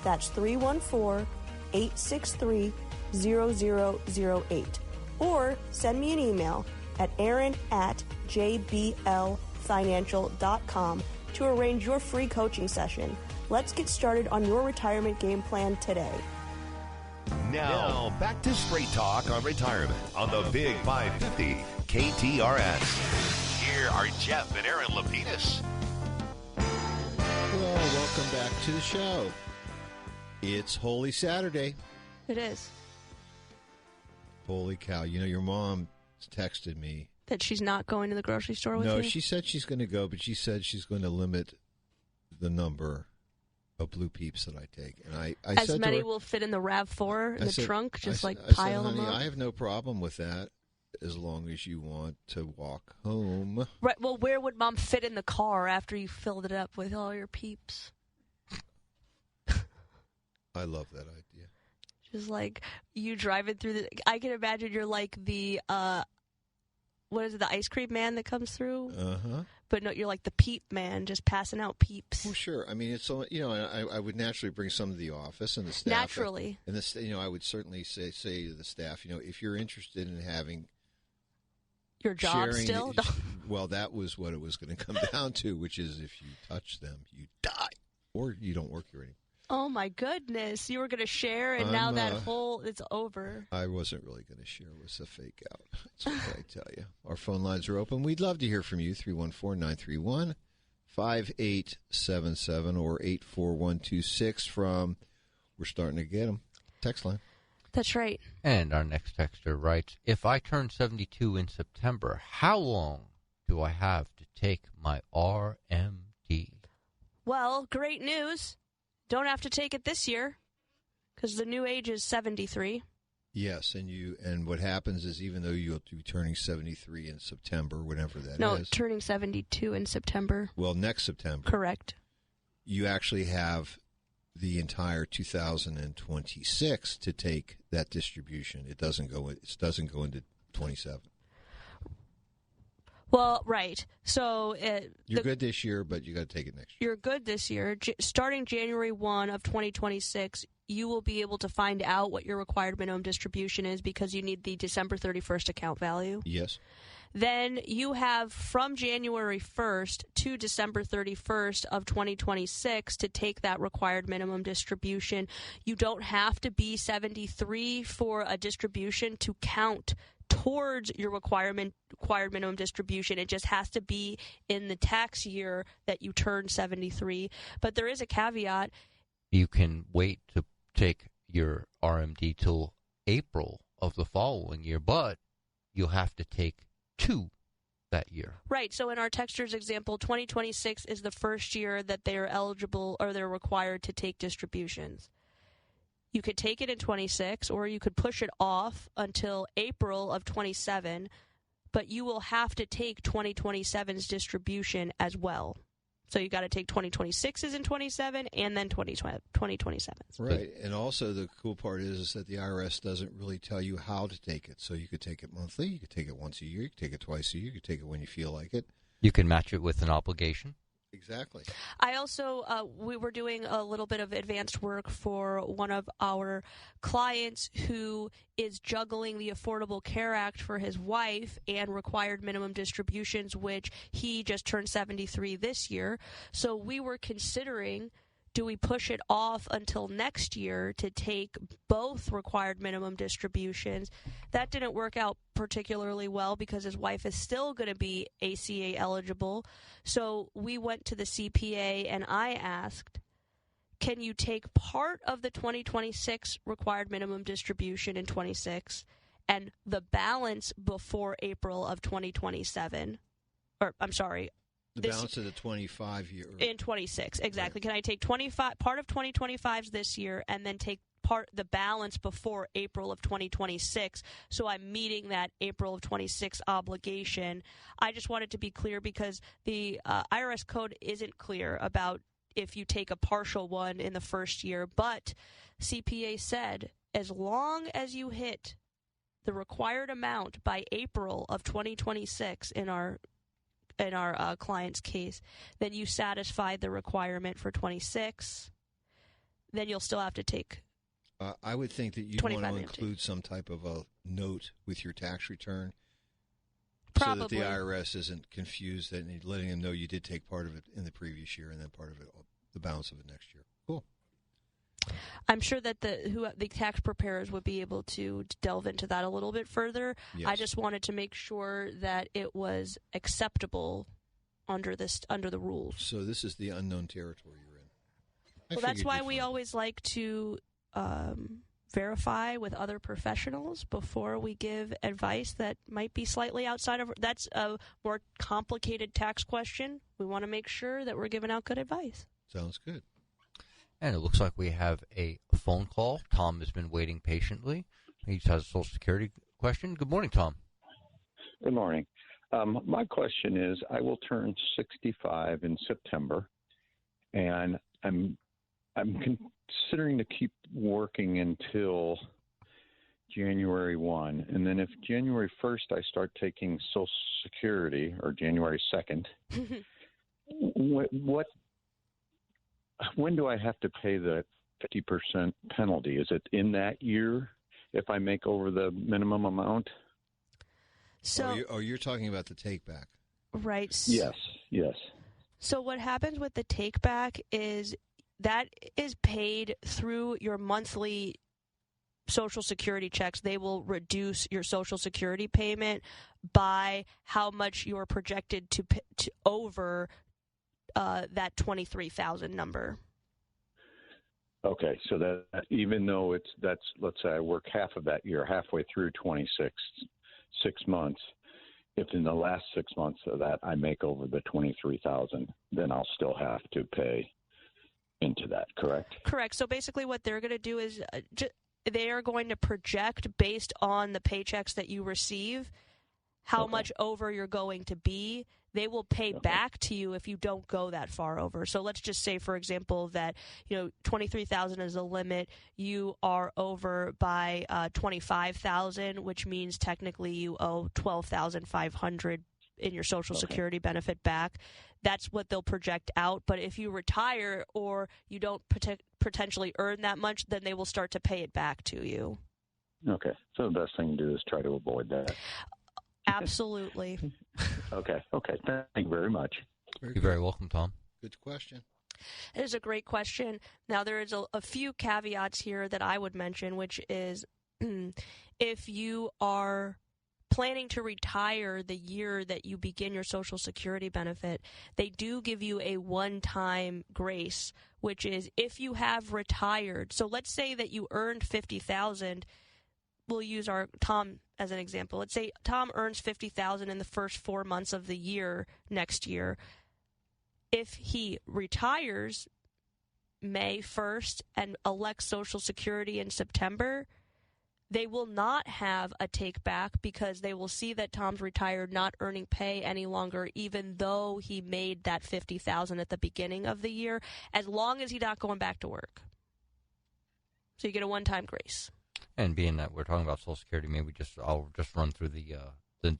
That's 314-863-0008. Or send me an email at Erin@JBLFinancial.com to arrange your free coaching session. Let's get started on your retirement game plan today. Now, back to Straight Talk on Retirement on the Big 550 KTRS. Here are Jeff and Erin Lapidus. Well, welcome back to the show. It's Holy Saturday. It is. Holy cow. You know, your mom texted me. That she's not going to the grocery store with you? No, she said she's going to go, but she said she's going to limit the number of Blue Peeps that I take. And I as said many to her, will fit in the RAV4 in the trunk, just I pile said, them up? I have no problem with that as long as you want to walk home. Right, well, where would Mom fit in the car after you filled it up with all your peeps? I love that idea. Just like you driving through the... I can imagine you're like the... what is it, the ice cream man that comes through? Uh-huh. But no, you're like the peep man, just passing out peeps. Well, sure. I mean, it's so, you know, I would naturally bring some to the office and the staff. Naturally. And the, you know, I would certainly say to the staff, you know, if you're interested in having your job still. Well, that was what it was going to come down to, which is if you touch them, you die, or you don't work here anymore. Oh my goodness! You were going to share, and now that whole it's over. I wasn't really going to share. It was a fake out. That's what I tell you. Our phone lines are open. We'd love to hear from you. 314-931-5877 or 84126 from. We're starting to get them. Text line. That's right. And our next texter writes, if I turn 72 in September, how long do I have to take my RMD? Well, great news. Don't have to take it this year because the new age is 73. Yes, and what happens is even though you'll be turning 73 in September, whenever that is. No, turning 72 in September. Well, next September. Correct. You actually have the entire 2026 to take that distribution. It doesn't go into 27. Well, right. So you're good this year, but you got to take it next year. You're good this year. Starting January 1 of 2026, you will be able to find out what your required minimum distribution is because you need the December 31st account value. Yes. Then you have from January 1st to December 31st of 2026 to take that required minimum distribution. You don't have to be 73 for a distribution to count towards your required minimum distribution. It just has to be in the tax year that you turn 73. But there is a caveat. You can wait to take your RMD till April of the following year, but you'll have to take 2 that year. Right. So in our texters example, 2026 is the first year that they are eligible or they're required to take distributions. You could take it in 26, or you could push it off until April of 27, but you will have to take 2027's distribution as well. So you got to take 2026's in 27 and then 2027's. Right. And also the cool part is that the IRS doesn't really tell you how to take it. So you could take it monthly, you could take it once a year, you could take it twice a year, you could take it when you feel like it. You can match it with an obligation. Exactly. I also, we were doing a little bit of advanced work for one of our clients who is juggling the Affordable Care Act for his wife and required minimum distributions, which he just turned 73 this year. So we were considering, do we push it off until next year to take both required minimum distributions? That didn't work out particularly well because his wife is still going to be ACA eligible. So we went to the CPA and I asked, can you take part of the 2026 required minimum distribution in 26 and the balance before April of 2027? Or, I'm sorry. The balance of the 25 year. In 26, exactly. Right. Can I take 25 part of 2025's this year and then take the balance before April of 2026, so I'm meeting that April of 26 obligation? I just wanted to be clear because the IRS code isn't clear about if you take a partial one in the first year, but CPA said as long as you hit the required amount by April of 2026 in our client's case, then you satisfied the requirement for 26. Then you'll still have to take. I would think that you want to include some type of a note with your tax return, probably, so that the IRS isn't confused and letting them know you did take part of it in the previous year and then part of it, the balance of it next year. Cool. I'm sure that the tax preparers would be able to delve into that a little bit further. Yes. I just wanted to make sure that it was acceptable under the rules. So this is the unknown territory you're in. Well, that's why we always like to verify with other professionals before we give advice that might be slightly outside of. That's a more complicated tax question. We want to make sure that we're giving out good advice. Sounds good. And it looks like we have a phone call. Tom has been waiting patiently. He has a Social Security question. Good morning, Tom. Good morning. My question is, I will turn 65 in September, and I'm considering to keep working until January 1. And then if January 1st I start taking Social Security, or January 2nd, when do I have to pay the 50% penalty? Is it in that year if I make over the minimum amount? So, you're talking about the take back. Right. Yes. So what happens with the take back is that is paid through your monthly Social Security checks. They will reduce your Social Security payment by how much you're projected to over that $23,000 number. Okay, so that even though let's say I work half of that year, halfway through 6 months, if in the last 6 months of that I make over the $23,000, then I'll still have to pay into that, correct? Correct. So basically what they're going to do is they are going to project based on the paychecks that you receive how much over you're going to be. They will pay back to you if you don't go that far over. So let's just say, for example, that $23,000 is the limit. You are over by $25,000, which means technically you owe $12,500 in your Social Security benefit back. That's what they'll project out. But if you retire or you don't potentially earn that much, then they will start to pay it back to you. Okay. So the best thing to do is try to avoid that. Absolutely. Okay. Thank you very much. You're very welcome, Tom. Good question. It is a great question. Now, there is a few caveats here that I would mention, which is if you are planning to retire the year that you begin your Social Security benefit, they do give you a one-time grace, which is if you have retired. So let's say that you earned $50,000. We'll use our Tom as an example. Let's say Tom earns $50,000 in the first 4 months of the year next year. If he retires May 1st and elects Social Security in September, they will not have a take back because they will see that Tom's retired, not earning pay any longer, even though he made that $50,000 at the beginning of the year, as long as he's not going back to work. So you get a one-time grace. And being that we're talking about Social Security, maybe I'll just run through the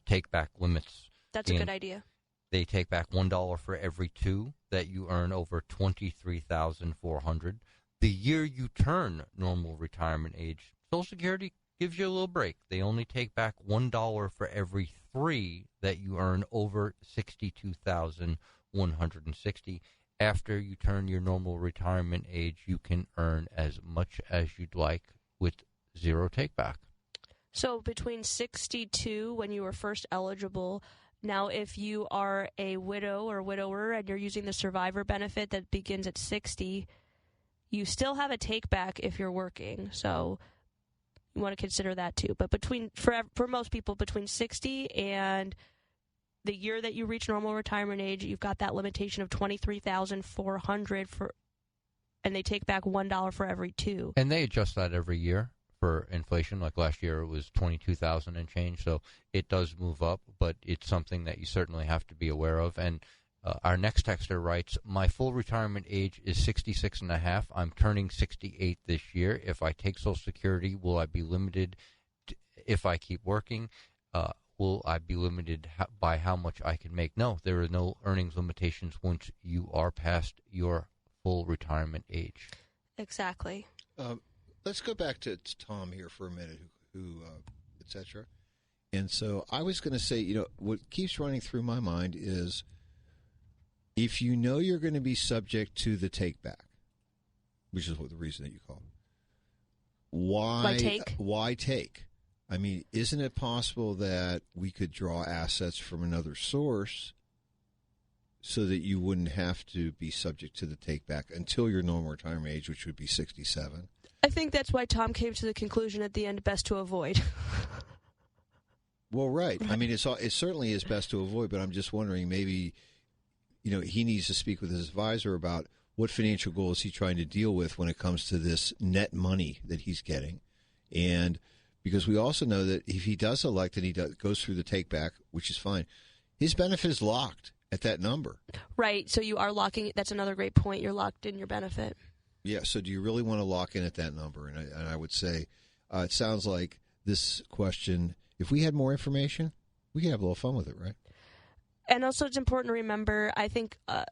take back limits. That's a good idea. They take back $1 for every 2 that you earn over $23,400. The year you turn normal retirement age, Social Security gives you a little break. They only take back $1 for every 3 that you earn over $62,160. After you turn your normal retirement age, you can earn as much as you'd like with 0 take back. So between 62 when you were first eligible, now if you are a widow or widower and you're using the survivor benefit that begins at 60, you still have a take back if you're working. So you want to consider that too. But for most people, between 60 and the year that you reach normal retirement age, you've got that limitation of $23,400 and they take back $1 for every 2. And they adjust that every year for inflation. Like last year, it was $22,000 and change. So it does move up, but it's something that you certainly have to be aware of. And our next texter writes, my full retirement age is 66 and a half. I'm turning 68 this year. If I take Social Security, will I be limited if I keep working? Will I be limited by how much I can make? No, there are no earnings limitations once you are past your full retirement age. Exactly. Let's go back to Tom here for a minute, who et cetera. And so I was going to say, what keeps running through my mind is if you know you're going to be subject to the take back, which is the reason that you call it, why take? I mean, isn't it possible that we could draw assets from another source so that you wouldn't have to be subject to the take back until your normal retirement age, which would be 67? I think that's why Tom came to the conclusion at the end, best to avoid. Well, right. I mean, it certainly is best to avoid, but I'm just wondering maybe, he needs to speak with his advisor about what financial goal is he trying to deal with when it comes to this net money that he's getting. And because we also know that if he does elect and he goes through the take back, which is fine, his benefit is locked at that number. Right. So you are locking. That's another great point. You're locked in your benefit. Yeah. So do you really want to lock in at that number? And I would say it sounds like this question, if we had more information, we could have a little fun with it, right? And also it's important to remember, I think a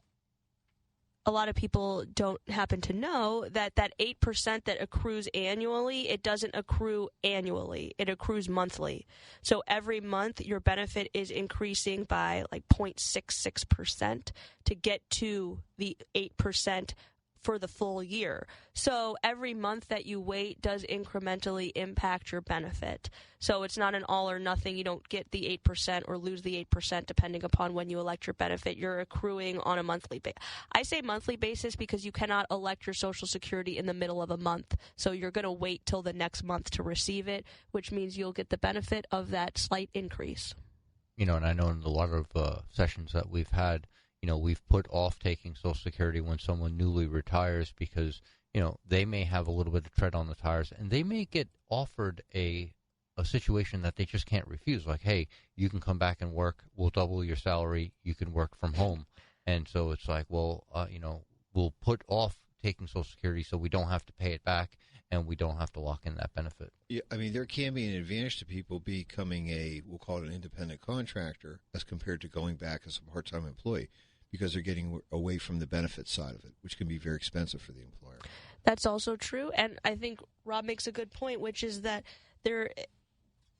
lot of people don't happen to know that 8% that accrues annually, it doesn't accrue annually. It accrues monthly. So every month your benefit is increasing by like 0.66% to get to the 8% for the full year. So every month that you wait does incrementally impact your benefit. So it's not an all or nothing. You don't get the 8% or lose the 8% depending upon when you elect your benefit. You're accruing on a monthly basis. I say monthly basis because you cannot elect your Social Security in the middle of a month. So you're going to wait till the next month to receive it, which means you'll get the benefit of that slight increase. And I know in a lot of sessions that we've had, we've put off taking Social Security when someone newly retires because, they may have a little bit of tread on the tires and they may get offered a situation that they just can't refuse. Like, hey, you can come back and work. We'll double your salary. You can work from home. And so it's like, well, we'll put off taking Social Security so we don't have to pay it back and we don't have to lock in that benefit. Yeah, I mean, there can be an advantage to people becoming we'll call it an independent contractor as compared to going back as a part-time employee, because they're getting away from the benefit side of it, which can be very expensive for the employer. That's also true. And I think Rob makes a good point, which is that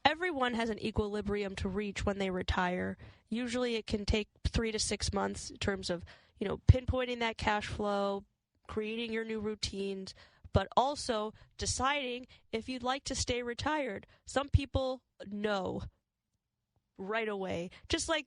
everyone has an equilibrium to reach when they retire. Usually it can take 3 to 6 months in terms of, pinpointing that cash flow, creating your new routines, but also deciding if you'd like to stay retired. Some people know right away, just like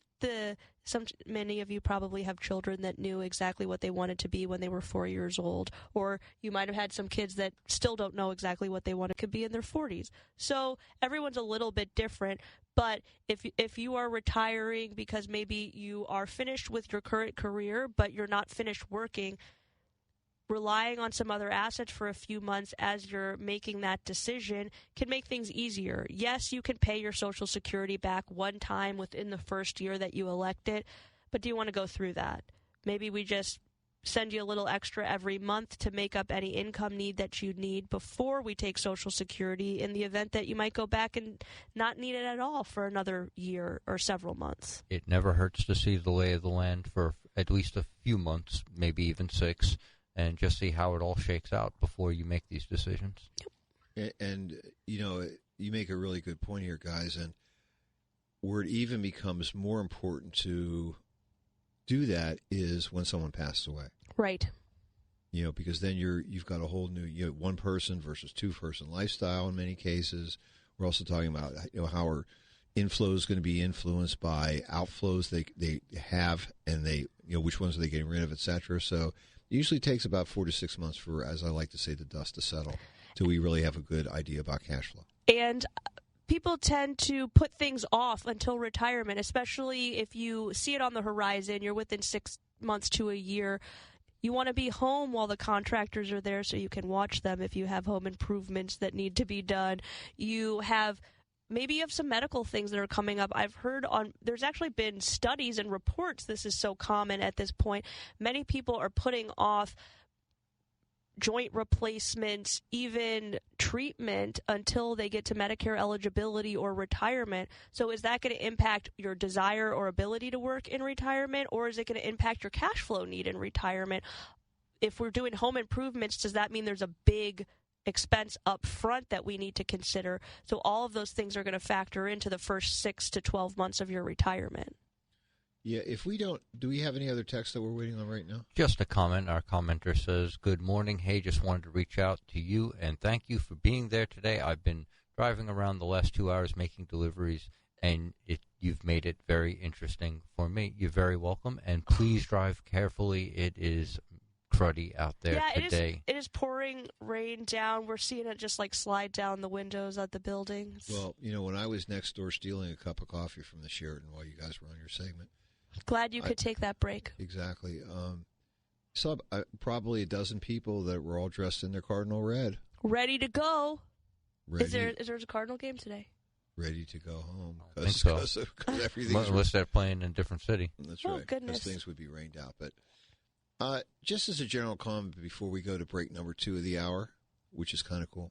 many of you probably have children that knew exactly what they wanted to be when they were 4 years old, or you might have had some kids that still don't know exactly what they want to be in their 40s. So everyone's a little bit different, but if you are retiring because maybe you are finished with your current career, but you're not finished working, relying on some other assets for a few months as you're making that decision can make things easier. Yes, you can pay your Social Security back one time within the first year that you elect it, but do you want to go through that? Maybe we just send you a little extra every month to make up any income need that you need before we take Social Security in the event that you might go back and not need it at all for another year or several months. It never hurts to see the lay of the land for at least a few months, maybe even 6, and just see how it all shakes out before you make these decisions. And you make a really good point here, guys, and where it even becomes more important to do that is when someone passes away. Right. Because then you've got a whole new one person versus 2-person lifestyle in many cases. We're also talking about how our inflow is going to be influenced by outflows they have, and they which ones are they getting rid of, etc. So it usually takes about 4 to 6 months for, as I like to say, the dust to settle till we really have a good idea about cash flow. And people tend to put things off until retirement, especially if you see it on the horizon. You're within 6 months to a year. You want to be home while the contractors are there so you can watch them if you have home improvements that need to be done. Maybe you have some medical things that are coming up. I've heard there's actually been studies and reports. This is so common at this point. Many people are putting off joint replacements, even treatment, until they get to Medicare eligibility or retirement. So is that going to impact your desire or ability to work in retirement, or is it going to impact your cash flow need in retirement? If we're doing home improvements, does that mean there's a big expense up front that we need to consider? So all of those things are going to factor into the first 6 to 12 months of your retirement. Yeah, if we don't, do we have any other texts that we're waiting on right now? Just a comment. Our commenter says, "Good morning. Hey, just wanted to reach out to you and thank you for being there today. I've been driving around the last 2 hours making deliveries, and you've made it very interesting for me. You're very welcome, and please drive carefully. It is cruddy out there today." It is pouring rain down. We're seeing it just slide down the windows at the buildings. Well, when I was next door stealing a cup of coffee from the Sheraton while you guys were on your segment. Glad you could take that break. Exactly. Saw probably a dozen people that were all dressed in their Cardinal red. Ready to go. Is there a Cardinal game today? Ready to go home. I think so. Because everything's... Unless they're playing in a different city. That's right. Oh, goodness. Because things would be rained out. But just as a general comment before we go to break number 2 of the hour, which is kind of cool,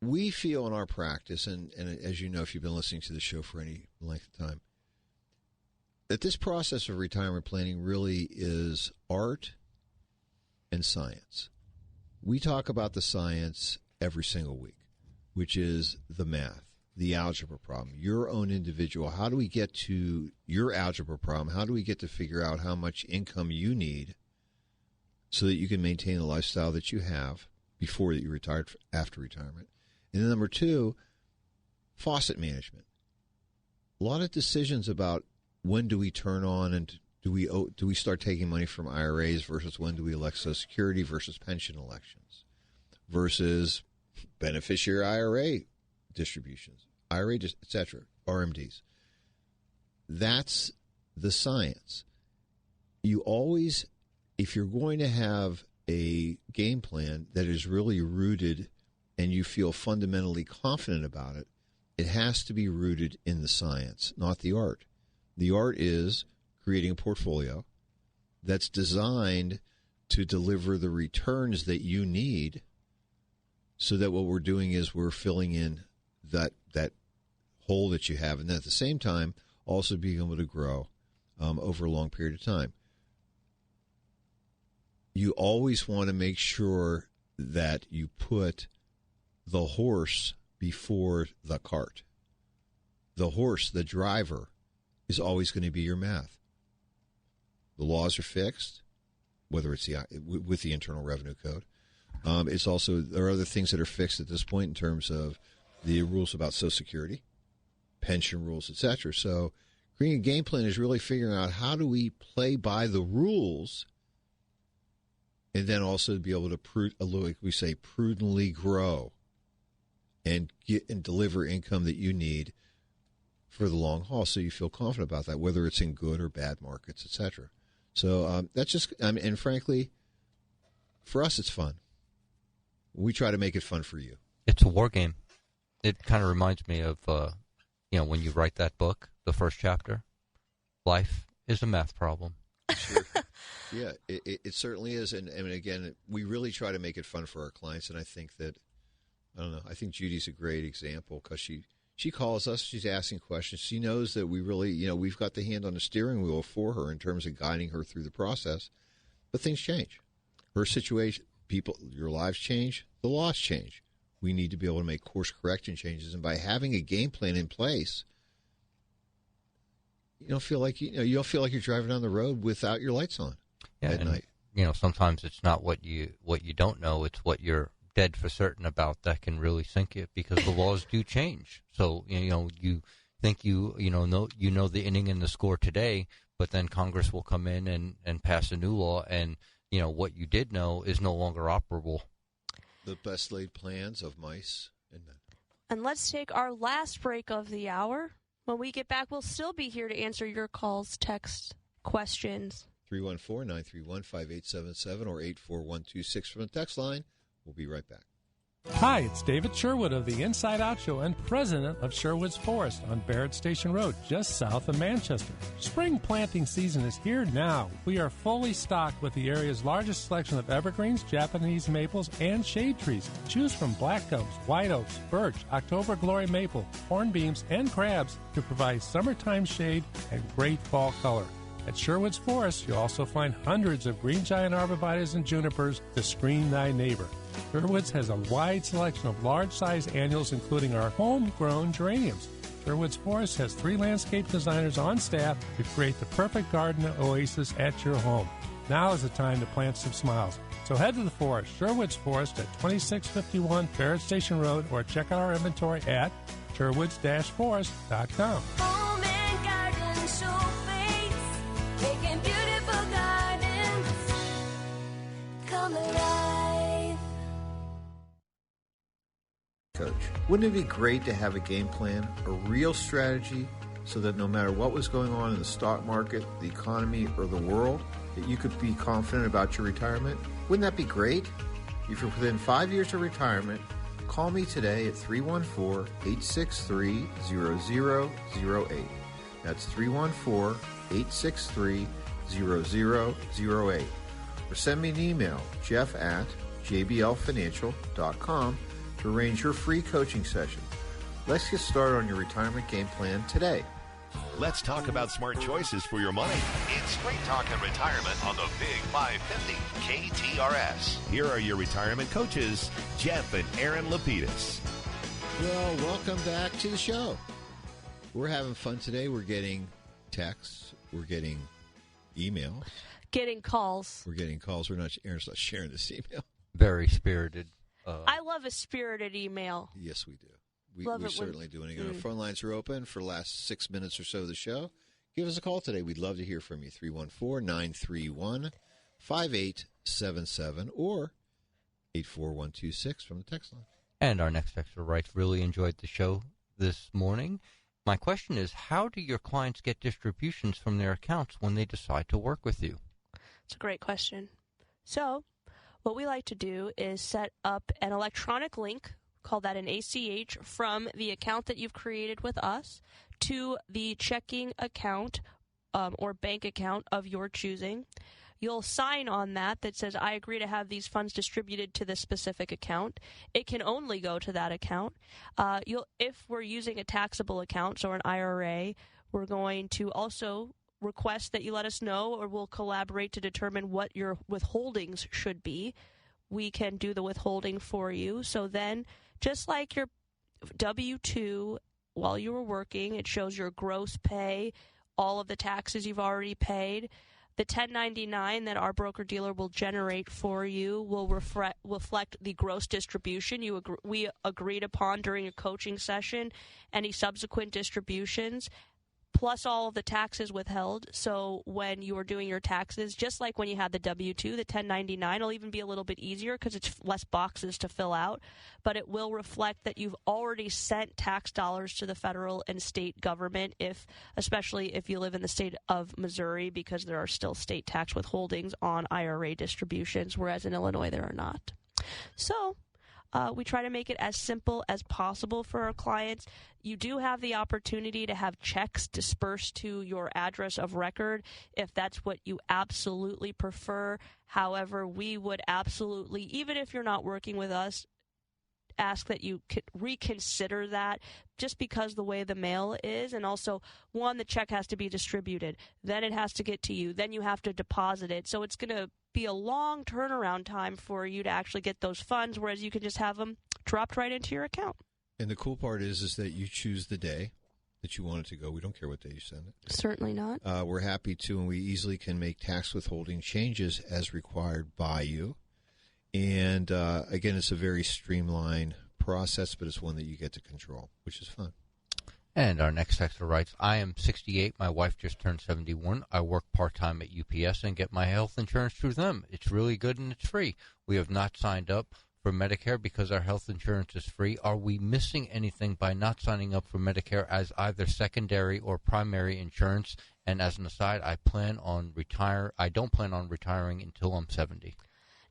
we feel in our practice, and as you know, if you've been listening to the show for any length of time, that this process of retirement planning really is art and science. We talk about the science every single week, which is the math, the algebra problem, your own individual. How do we get to your algebra problem? How do we get to figure out how much income you need so that you can maintain the lifestyle that you have before that you retired, after retirement? And then number 2, faucet management. A lot of decisions about when do we turn on and do we start taking money from IRAs versus when do we elect Social Security versus pension elections versus beneficiary IRA distributions, IRA, etc., RMDs. That's the science. You always, if you're going to have a game plan that is really rooted and you feel fundamentally confident about it, it has to be rooted in the science, not the art. The art is creating a portfolio that's designed to deliver the returns that you need so that what we're doing is we're filling in that hole that you have, and then at the same time also being able to grow over a long period of time. You always want to make sure that you put the horse before the cart. The horse, the driver, is always going to be your math. The laws are fixed, whether it's with the Internal Revenue Code. It's also, there are other things that are fixed at this point in terms of the rules about Social Security, pension rules, etc. So creating a game plan is really figuring out how do we play by the rules and then also be able to, like we say, prudently grow and get and deliver income that you need for the long haul, so you feel confident about that, whether it's in good or bad markets, etc. So that's just, and frankly, for us, it's fun. We try to make it fun for you. It's a war game. It kind of reminds me of, when you write that book, the first chapter, life is a math problem. Sure. Yeah, it certainly is. And again, we really try to make it fun for our clients. And I think that, I think Judy's a great example because she calls us, she's asking questions. She knows that we really, we've got the hand on the steering wheel for her in terms of guiding her through the process. But things change. Her situation, your lives change, the laws change. We need to be able to make course correction changes. And by having a game plan in place, you don't feel like you're driving down the road without your lights on at night. Sometimes it's not what you don't know; it's what you're dead for certain about that can really sink you because the laws do change. So you think you know the inning and the score today, but then Congress will come in and pass a new law, and what you did know is no longer operable. The best laid plans of mice and men. And let's take our last break of the hour. When we get back, we'll still be here to answer your calls, text, questions. 314-931-5877 or 84126 from the text line. We'll be right back. Hi, it's David Sherwood of the Inside Out Show and president of Sherwood's Forest on Barrett Station Road, just south of Manchester. Spring planting season is here now. We are fully stocked with the area's largest selection of evergreens, Japanese maples, and shade trees. Choose from black gums, white oaks, birch, October glory maple, hornbeams, and crabs to provide summertime shade and great fall color. At Sherwood's Forest, you'll also find hundreds of green giant arborvitaes and junipers to screen thy neighbor. Sherwood's has a wide selection of large-sized annuals, including our homegrown geraniums. Sherwood's Forest has 3 landscape designers on staff to create the perfect garden oasis at your home. Now is the time to plant some smiles. So head to the forest, Sherwood's Forest at 2651 Barrett Station Road, or check out our inventory at sherwoods-forest.com. Home and garden showplace, making beautiful gardens come alive. Coach, wouldn't it be great to have a game plan, a real strategy, so that no matter what was going on in the stock market, the economy, or the world, that you could be confident about your retirement? Wouldn't that be great? If you're within 5 years of retirement, call me today at 314-863-0008. That's 314-863-0008. Or send me an email, jeff@jblfinancial.com, to arrange your free coaching session. Let's get started on your retirement game plan today. Let's talk about smart choices for your money. It's Straight Talk and Retirement on the Big 550 KTRS. Here are your retirement coaches, Jeff and Erin Lapidus. Well, welcome back to the show. We're having fun today. We're getting texts. We're getting emails. Getting calls. We're getting calls. Erin's not sharing this email. Very spirited. I love a spirited email. Yes, we do. We're certainly doing it. Our phone lines are open for the last 6 minutes or so of the show. Give us a call today. We'd love to hear from you. 314-931-5877 or 84126 from the text line. And our next texter writes, really enjoyed the show this morning. My question is, how do your clients get distributions from their accounts when they decide to work with you? It's a great question. So what we like to do is set up an electronic link, call that an ACH, from the account that you've created with us to the checking account or bank account of your choosing. You'll sign on that says, I agree to have these funds distributed to this specific account. It can only go to that account. If we're using a taxable account, so an IRA, we're going to also request that you let us know, or we'll collaborate to determine what your withholdings should be. We can do the withholding for you. So then, just like your W-2, while you were working, it shows your gross pay, all of the taxes you've already paid. The 1099 that our broker-dealer will generate for you will reflect the gross distribution we agreed upon during a coaching session, any subsequent distributions, plus all of the taxes withheld. So when you are doing your taxes, just like when you had the W-2, the 1099 will even be a little bit easier because it's less boxes to fill out, but it will reflect that you've already sent tax dollars to the federal and state government, especially if you live in the state of Missouri, because there are still state tax withholdings on IRA distributions, whereas in Illinois there are not. So We try to make it as simple as possible for our clients. You do have the opportunity to have checks dispersed to your address of record if that's what you absolutely prefer. However, we would absolutely, even if you're not working with us, ask that you reconsider that, just because the way the mail is. And also, one, the check has to be distributed, then it has to get to you, then you have to deposit it. So it's going to be a long turnaround time for you to actually get those funds, whereas you can just have them dropped right into your account. And the cool part is that you choose the day that you want it to go. We don't care what day you send it. Certainly not. We're happy to, and we easily can make tax withholding changes as required by you. And again, it's a very streamlined process, but it's one that you get to control, which is fun. And our next texter writes, I am 68. My wife just turned 71. I work part-time at UPS and get my health insurance through them. It's really good and it's free. We have not signed up for Medicare because our health insurance is free. Are we missing anything by not signing up for Medicare as either secondary or primary insurance? And as an aside, I don't plan on retiring until I'm 70.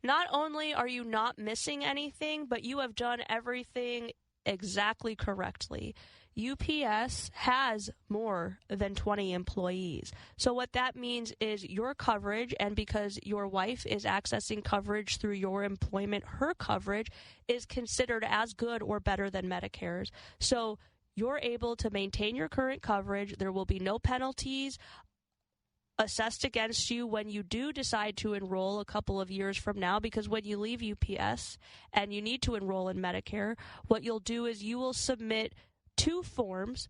Not only are you not missing anything, but you have done everything exactly correctly. UPS has more than 20 employees. So what that means is your coverage, and because your wife is accessing coverage through your employment, her coverage is considered as good or better than Medicare's. So you're able to maintain your current coverage. There will be no penalties assessed against you when you do decide to enroll a couple of years from now, because when you leave UPS and you need to enroll in Medicare, what you'll do is you will submit 2 forms.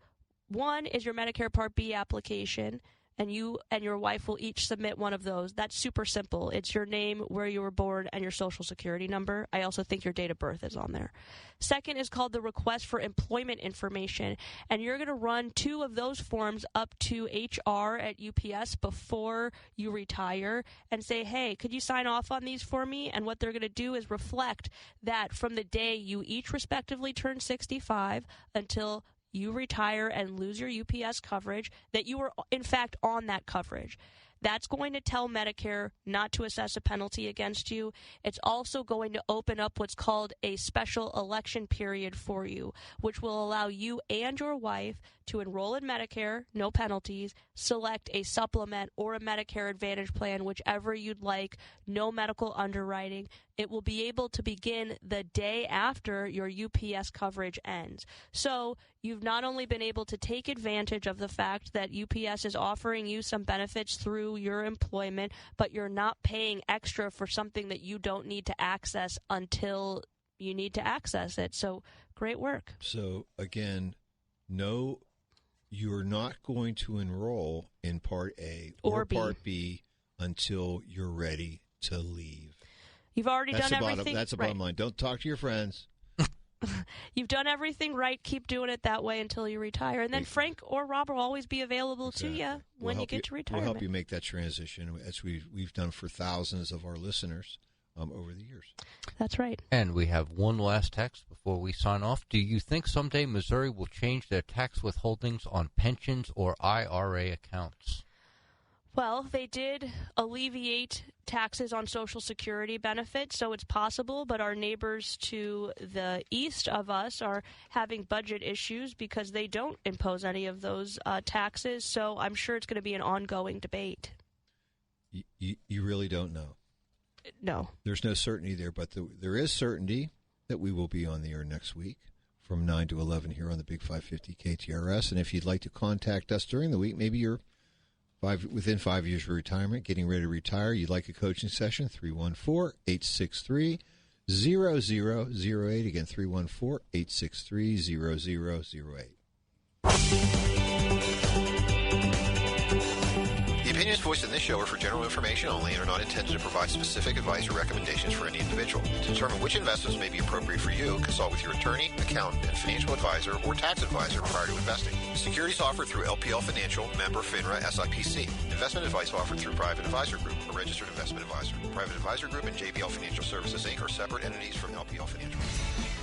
One is your Medicare Part B application, and you and your wife will each submit one of those. That's super simple. It's your name, where you were born, and your social security number. I also think your date of birth is on there. Second is called the request for employment information, and you're going to run 2 of those forms up to HR at UPS before you retire and say, hey, could you sign off on these for me? And what they're going to do is reflect that from the day you each respectively turn 65 until you retire and lose your UPS coverage, that you were, in fact, on that coverage. That's going to tell Medicare not to assess a penalty against you. It's also going to open up what's called a special election period for you, which will allow you and your wife to enroll in Medicare, no penalties, select a supplement or a Medicare Advantage plan, whichever you'd like, no medical underwriting. It will be able to begin the day after your UPS coverage ends. So you've not only been able to take advantage of the fact that UPS is offering you some benefits through your employment, but you're not paying extra for something that you don't need to access until you need to access it. So great work. So again, no, you're not going to enroll in Part A or Part B until you're ready to leave. You've already done everything. That's the bottom line. Don't talk to your friends. You've done everything right. Keep doing it that way until you retire. And then Frank or Rob will always be available to you when you get to retirement. We'll help you make that transition, as we've done for thousands of our listeners over the years. That's right. And we have one last text before we sign off. Do you think someday Missouri will change their tax withholdings on pensions or IRA accounts? Well, they did alleviate taxes on Social Security benefits, so it's possible, but our neighbors to the east of us are having budget issues because they don't impose any of those taxes, so I'm sure it's going to be an ongoing debate. You really don't know? No. There's no certainty there, but there is certainty that we will be on the air next week from 9 to 11 here on the Big 550 KTRS, and if you'd like to contact us during the week, maybe you're within 5 years of retirement, getting ready to retire, you'd like a coaching session, 314-863-0008. Again, 314-863-0008. The opinions voiced in this show are for general information only and are not intended to provide specific advice or recommendations for any individual. To determine which investments may be appropriate for you, consult with your attorney, accountant, and financial advisor or tax advisor prior to investing. Securities offered through LPL Financial, member FINRA SIPC. Investment advice offered through Private Advisor Group, a registered investment advisor. Private Advisor Group and JBL Financial Services, Inc. are separate entities from LPL Financial.